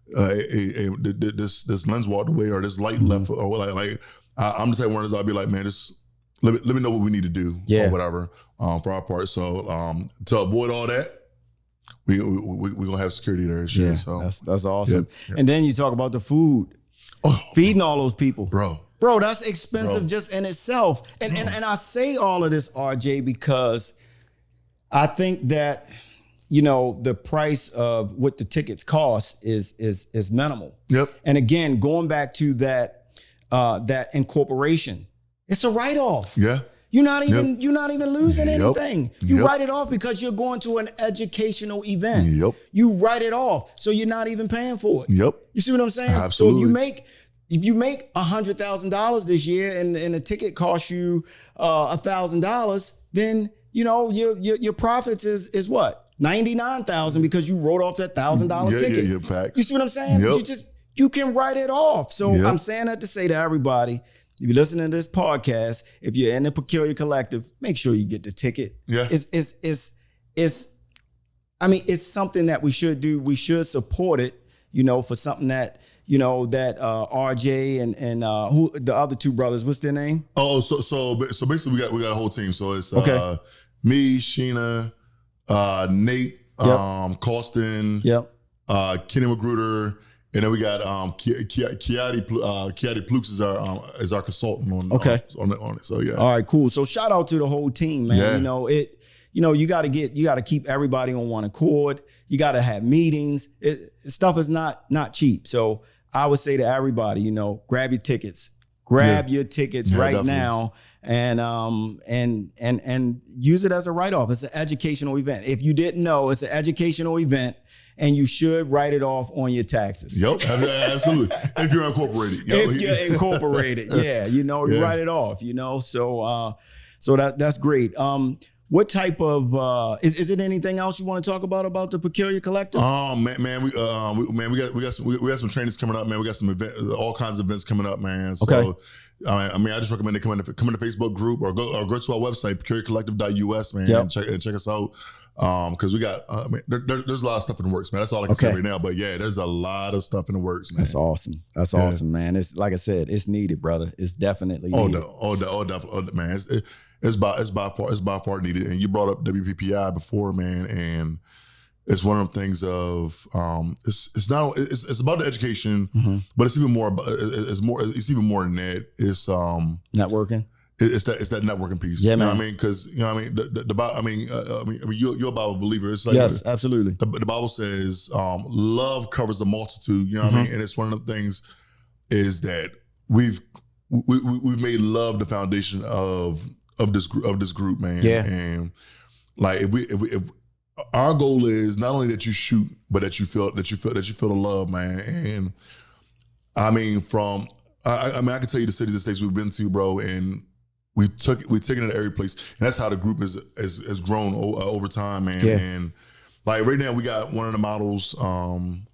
Speaker 2: this lens walked away or this light left or like I'm the type of one I'll be like, man, just let me know what we need to do or whatever for our part. So to avoid all that, we gonna have security there. Sure. Yeah, so
Speaker 1: that's awesome. Yep. And then you talk about the food, feeding all those people, bro, that's expensive just in itself. And I say all of this, RJ, because I think that the price of what the tickets cost is minimal.
Speaker 2: Yep.
Speaker 1: And again, going back to that incorporation, it's a write-off.
Speaker 2: Yeah.
Speaker 1: You're not even losing anything. You write it off because you're going to an educational event.
Speaker 2: Yep.
Speaker 1: You write it off, so you're not even paying for it.
Speaker 2: Yep.
Speaker 1: You see what I'm saying?
Speaker 2: Absolutely.
Speaker 1: So if you make $100,000 this year and a ticket costs you $1,000, then your profits is what? $99,000 because you wrote off that $1,000 ticket.
Speaker 2: Yeah,
Speaker 1: you see what I'm saying?
Speaker 2: Yep.
Speaker 1: You can write it off. So I'm saying that to say to everybody, if you're listening to this podcast, if you're in the Peculiar Collective, make sure you get the ticket.
Speaker 2: Yeah.
Speaker 1: It's something that we should do. We should support it, for something that, that RJ and who the other two brothers, what's their name?
Speaker 2: Oh, so basically we got a whole team. So it's me, Sheena, Nate, Costin, Kenny Magruder, and then we got Kiati Plukes is our consultant on it. So yeah.
Speaker 1: All right, cool. So shout out to the whole team, man. Yeah. You got to keep everybody on one accord. You got to have meetings. Stuff is not cheap. So I would say to everybody, grab your tickets. Grab your tickets right definitely. Now. And use it as a write-off. It's an educational event. If you didn't know, it's an educational event, and you should write it off on your taxes.
Speaker 2: Yep, absolutely. If you're incorporated.
Speaker 1: If you're incorporated, you write it off. So that's great. What type of is it anything else you want to talk about the Peculiar Collective? We got some trainings coming up, man. We got some all kinds of events coming up, man. So I just recommend they come in the Facebook group or go to our website, peculiarcollective.us, man, and check us out. Because we got there's a lot of stuff in the works, man. That's all I can say right now. But yeah, there's a lot of stuff in the works, man. That's awesome. That's awesome, man. It's like I said, it's needed, brother. It's definitely needed.
Speaker 2: Definitely, man. It's by far needed. And you brought up WPPI before, man, and it's one of the things of it's about the education, but it's even more than that. It's
Speaker 1: networking.
Speaker 2: It's that networking piece.
Speaker 1: Yeah,
Speaker 2: you know
Speaker 1: man.
Speaker 2: what I mean? Because you're a Bible believer. It's like
Speaker 1: yes, absolutely.
Speaker 2: The Bible says love covers a multitude. You know what I mean? And it's one of the things is that we've made love the foundation of this group, man.
Speaker 1: Yeah.
Speaker 2: And like if our goal is not only that you shoot, but that you feel the love, man. And I mean, I can tell you the cities and states we've been to, bro, and we've taken it to every place, and that's how the group has grown over time, man. Yeah. And like right now, we got one of the models from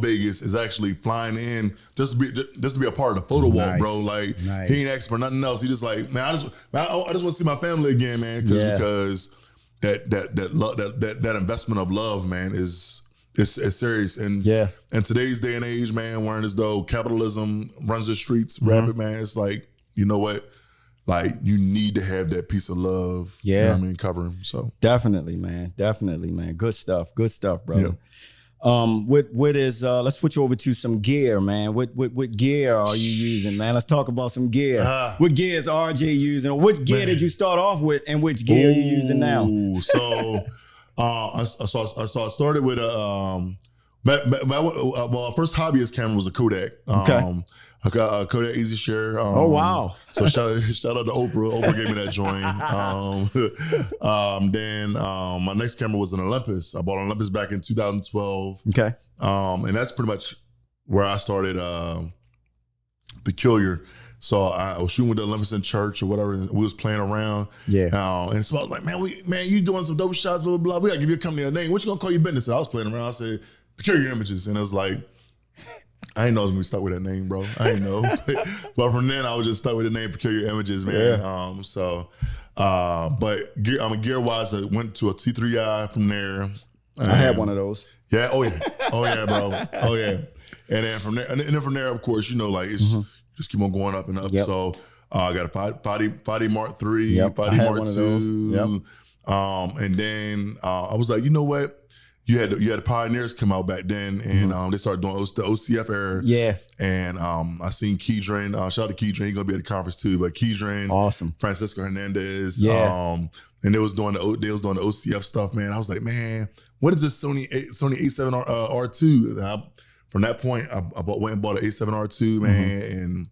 Speaker 2: Vegas is actually flying in just to be a part of the photo walk, bro. Like he ain't asking for nothing else. He just like, man, I just want to see my family again, man, because that investment of love, man, is serious. And in today's day and age, man, wearing as though capitalism runs the streets rapid, man, it's like, you know what? Like, you need to have that piece of love. Yeah. You know what I mean? Cover him. So
Speaker 1: definitely, man. Good stuff, brother. What is let's switch over to some gear, man. What gear are you using, man? Let's talk about some gear. What gear is RJ using? Which gear did you start off with, and which gear are you using now?
Speaker 2: So I started with my first hobbyist camera was a Kodak.
Speaker 1: Okay.
Speaker 2: I got a Kodak Easy Share.
Speaker 1: Oh wow!
Speaker 2: So shout out to Oprah. Oprah gave me that joint. Then my next camera was an Olympus. I bought an Olympus back in 2012.
Speaker 1: Okay.
Speaker 2: And that's pretty much where I started Peculiar. So I was shooting with the Olympus in church or whatever. And we was playing around.
Speaker 1: Yeah.
Speaker 2: And so I was like, man, you doing some dope shots, blah, blah, blah. We gotta give your company a name. What you gonna call your business? And I was playing around. I said, Peculiar Images. And it was like, I didn't know I was gonna be stuck with that name, bro. I didn't know. But from then I was just stuck with the name Peculiar Images, man. Yeah. But gear wise, I went to a T3i from there.
Speaker 1: I had one of those.
Speaker 2: Yeah. Oh yeah. Oh yeah, bro. Oh yeah. And then from there, of course, like it's just keep on going up and up.
Speaker 1: Yep.
Speaker 2: So I got a 5D Mark III,
Speaker 1: yep.
Speaker 2: 5D Mark II. Yep. And then I was like, you know what? You had the Pioneers come out back then, and they started doing the OCF era.
Speaker 1: Yeah.
Speaker 2: And I seen Keydren. Shout out to Keydren. He's gonna be at the conference too. But Keydren,
Speaker 1: awesome.
Speaker 2: Francisco Hernandez.
Speaker 1: Yeah.
Speaker 2: And they was doing the OCF stuff, man. I was like, man, what is this Sony A7 R2? From that point, I went and bought an A7 R2, man, and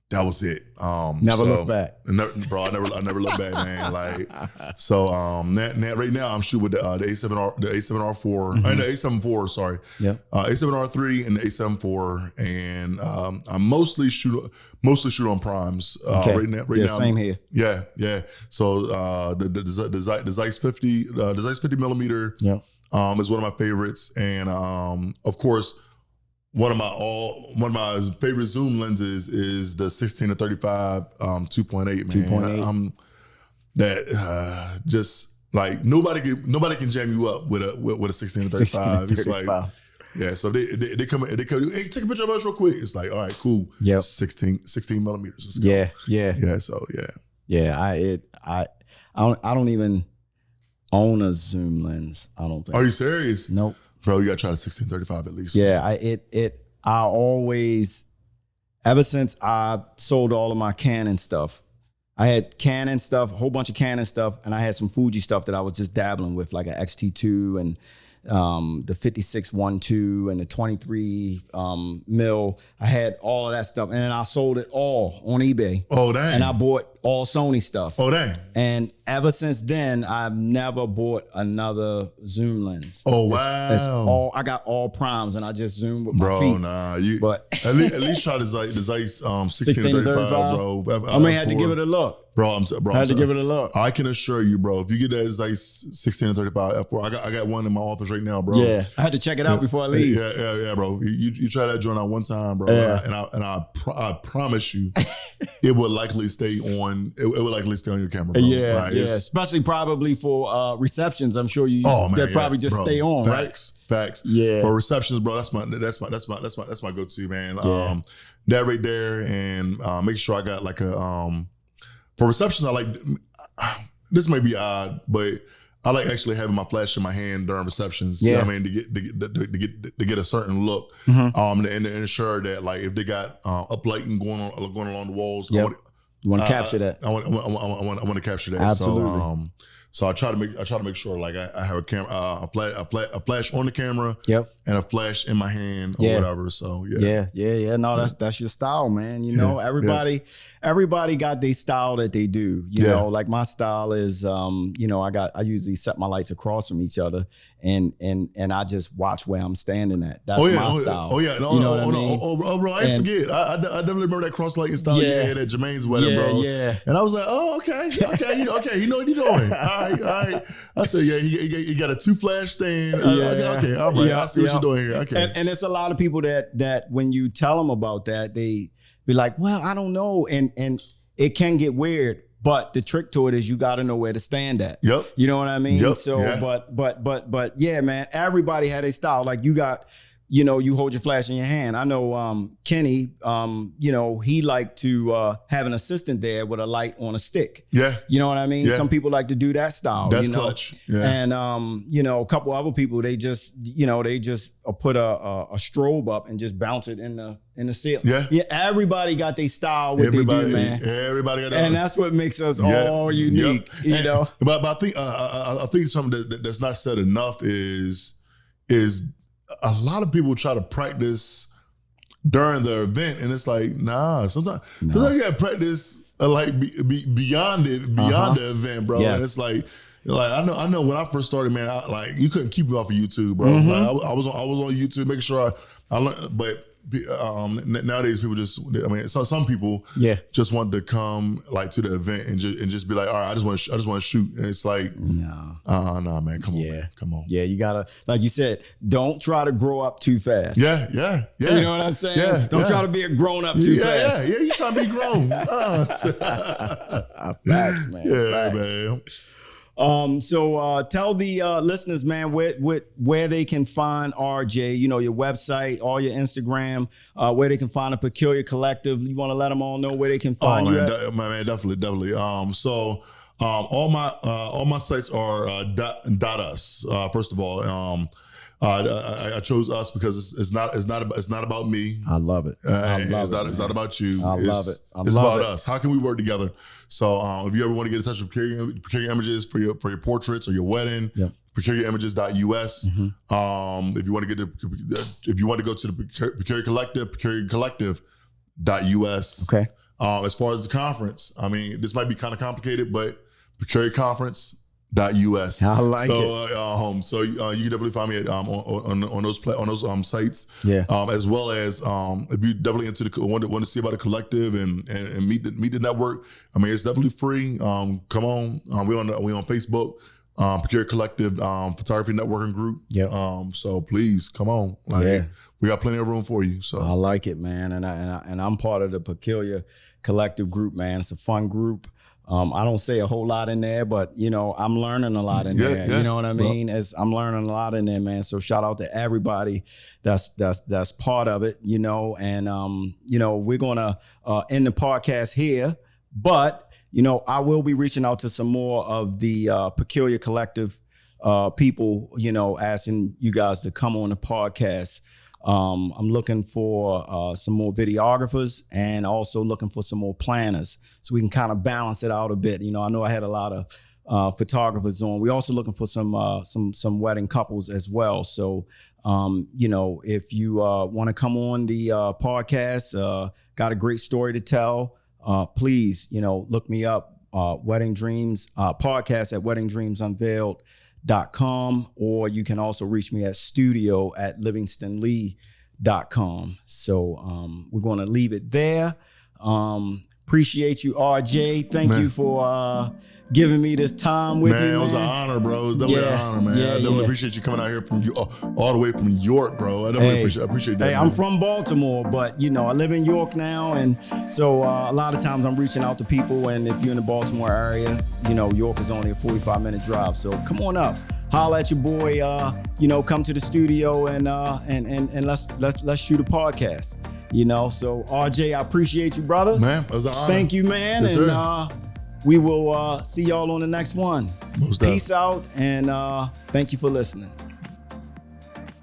Speaker 2: that was it.
Speaker 1: Never look back,
Speaker 2: bro. I never look back, man. Like, so right now I'm shooting with the A7R, the A7R4, and the A7 IV. Sorry,
Speaker 1: yeah.
Speaker 2: A7R3 and the A7 IV, and I mostly shoot on primes.
Speaker 1: Okay.
Speaker 2: Right now,
Speaker 1: same here.
Speaker 2: Yeah. So the Zeiss 50, the Zeiss 50 millimeter, is one of my favorites, and of course. One of my favorite zoom lenses is the 16 to 35 2.8, man.
Speaker 1: 2.8.
Speaker 2: That just like nobody can jam you up with a 16 to 35. It's like, yeah. So they come hey, take a picture of us real quick. It's like, all right, cool.
Speaker 1: Yeah.
Speaker 2: 16 millimeters. Let's go.
Speaker 1: Yeah.
Speaker 2: So
Speaker 1: I don't even own a zoom lens. I don't think.
Speaker 2: Are you serious?
Speaker 1: Nope.
Speaker 2: Bro, you gotta try the 1635 at least.
Speaker 1: Yeah, I always, ever since I sold all of my Canon stuff, I had Canon stuff, a whole bunch of Canon stuff, and I had some Fuji stuff that I was just dabbling with, like an XT2 and the 56-1.2 and the 23 mil. I had all of that stuff, and then I sold it all on eBay.
Speaker 2: Oh dang!
Speaker 1: And I bought all Sony stuff.
Speaker 2: Oh dang!
Speaker 1: And ever since then, I've never bought another zoom lens.
Speaker 2: Oh wow!
Speaker 1: I got all primes, and I just zoom with my feet.
Speaker 2: Nah,
Speaker 1: but
Speaker 2: at least try the Zeiss 16 to 35, bro.
Speaker 1: I may have to give it a look.
Speaker 2: Bro, I had
Speaker 1: to give it a look.
Speaker 2: I can assure you, bro, if you get that Zeiss 16 to 35 F4, I got one in my office right now, bro.
Speaker 1: Yeah, I had to check it out before I leave.
Speaker 2: Yeah, bro. You try that joint out one time, bro, and I promise you, it would likely stay on. It would likely stay on your camera, bro.
Speaker 1: Yeah, especially probably for receptions. I'm sure they'll probably just stay on.
Speaker 2: Facts.
Speaker 1: Yeah.
Speaker 2: For receptions, bro, that's my go-to, man.
Speaker 1: Yeah.
Speaker 2: That right there, and make sure I got like a for receptions. I like this may be odd, but I like actually having my flash in my hand during receptions.
Speaker 1: Yeah.
Speaker 2: You know what I mean, to get a certain look, and to ensure that like if they got uplighting going along the walls,
Speaker 1: you want to capture that.
Speaker 2: I want to capture that.
Speaker 1: Absolutely.
Speaker 2: So I try to make sure like I have a camera, a flash on the camera, and a flash in my hand or whatever. So
Speaker 1: yeah. No, that's your style, man. You know, everybody got their style that they do. You know, like my style is, I usually set my lights across from each other, and I just watch where I'm standing at. That's my style.
Speaker 2: Oh yeah, bro, I didn't forget. I definitely remember that cross lighting style you had at Jermaine's wedding, bro. Yeah. And I was like, oh, okay, you know what you're doing. All right. I said, he got a 2 flash stand. Okay, all right. I see what you're doing here. Okay.
Speaker 1: And it's a lot of people that when you tell them about that, they be like, well, I don't know. And it can get weird. But the trick to it is you got to know where to stand at.
Speaker 2: Yep.
Speaker 1: You know what I mean?
Speaker 2: Yep.
Speaker 1: So, but yeah, man, everybody had a style. Like you got you know, you hold your flash in your hand. I know Kenny, you know, he liked to have an assistant there with a light on a stick.
Speaker 2: Yeah.
Speaker 1: You know what I mean?
Speaker 2: Yeah.
Speaker 1: Some people like to do that style.
Speaker 2: That's
Speaker 1: you know?
Speaker 2: clutch. Yeah.
Speaker 1: And, you know, a couple other people, they just put a strobe up and just bounce it in the ceiling.
Speaker 2: Yeah.
Speaker 1: Everybody got their style, what they do, man.
Speaker 2: Everybody got that.
Speaker 1: And that's what makes us all unique, you know?
Speaker 2: But I think something that's not said enough is a lot of people try to practice during the event, and it's like, nah. Sometimes you gotta practice beyond the event, bro.
Speaker 1: Yes.
Speaker 2: And it's like I know when I first started, man, you couldn't keep me off of YouTube, bro.
Speaker 1: Mm-hmm.
Speaker 2: Like, I was on YouTube making sure I learned, but nowadays people just, I mean, some people just want to come like to the event and just be like, all right, I just want to shoot, and it's like, no, man, come on, man. Come on.
Speaker 1: Yeah, you gotta, like you said, don't try to grow up too fast.
Speaker 2: Yeah.
Speaker 1: You know what I'm saying?
Speaker 2: Yeah,
Speaker 1: don't try to be a grown up too fast.
Speaker 2: Yeah, you trying to be grown.
Speaker 1: Facts, man.
Speaker 2: Yeah,
Speaker 1: Facts.
Speaker 2: man.
Speaker 1: So tell the listeners, man, where they can find RJ, you know, your website, or your Instagram, where they can find a Peculiar Collective. You want to let them all know where they can find you at?
Speaker 2: Man, definitely. So all my sites are dot us. First of all, I chose us because it's not about me.
Speaker 1: I love it.
Speaker 2: It's not about you.
Speaker 1: I love it.
Speaker 2: It's about us. How can we work together? So if you ever want to get in touch with Peculiar Images for your portraits or your wedding, peculiarimages.us.
Speaker 1: Mm-hmm.
Speaker 2: If you want to go to the Peculiar Collective, peculiarcollective.us.
Speaker 1: Okay.
Speaker 2: As far as the conference, I mean, this might be kind of complicated, but Peculiar Conference.us.
Speaker 1: I like
Speaker 2: it. So you can definitely find me on those sites.
Speaker 1: Yeah.
Speaker 2: As well as if you definitely want to see about the collective and meet the network. I mean, it's definitely free. Come on. We on Facebook. Peculiar Collective Photography Networking Group.
Speaker 1: Yeah.
Speaker 2: So please come on. We got plenty of room for you. So
Speaker 1: I like it, man. And I'm part of the Peculiar Collective group, man. It's a fun group. I don't say a whole lot in there, but you know, I'm learning a lot in there. You know what I mean? I'm learning a lot in there, man. So shout out to everybody that's part of it, you know. And you know, we're gonna end the podcast here, but you know, I will be reaching out to some more of the Peculiar Collective people, you know, asking you guys to come on the podcast. I'm looking for some more videographers and also looking for some more planners so we can kind of balance it out a bit. You know, I know I had a lot of photographers on. We're also looking for some wedding couples as well. So, you know, if you want to come on the podcast, got a great story to tell, please, you know, look me up, Wedding Dreams podcast at weddingdreamsunveiled.com, or you can also reach me at studio@livingstonlee.com. So we're going to leave it there. Appreciate you, RJ. Thank you for giving me this time with you, man.
Speaker 2: It was an honor, bro. It was definitely an honor, man. I definitely appreciate you coming out here from all the way from York, bro. I definitely appreciate that.
Speaker 1: Hey, I'm from Baltimore, but you know, I live in York now, and so a lot of times I'm reaching out to people. And if you're in the Baltimore area, you know, York is only a 45-minute drive. So come on up, holla at your boy. You know, come to the studio and let's shoot a podcast. You know, so RJ, I appreciate you, brother.
Speaker 2: Man, it was an honor.
Speaker 1: Thank you, man.
Speaker 2: Yes,
Speaker 1: and we will see y'all on the next one. Peace out, and thank you for listening.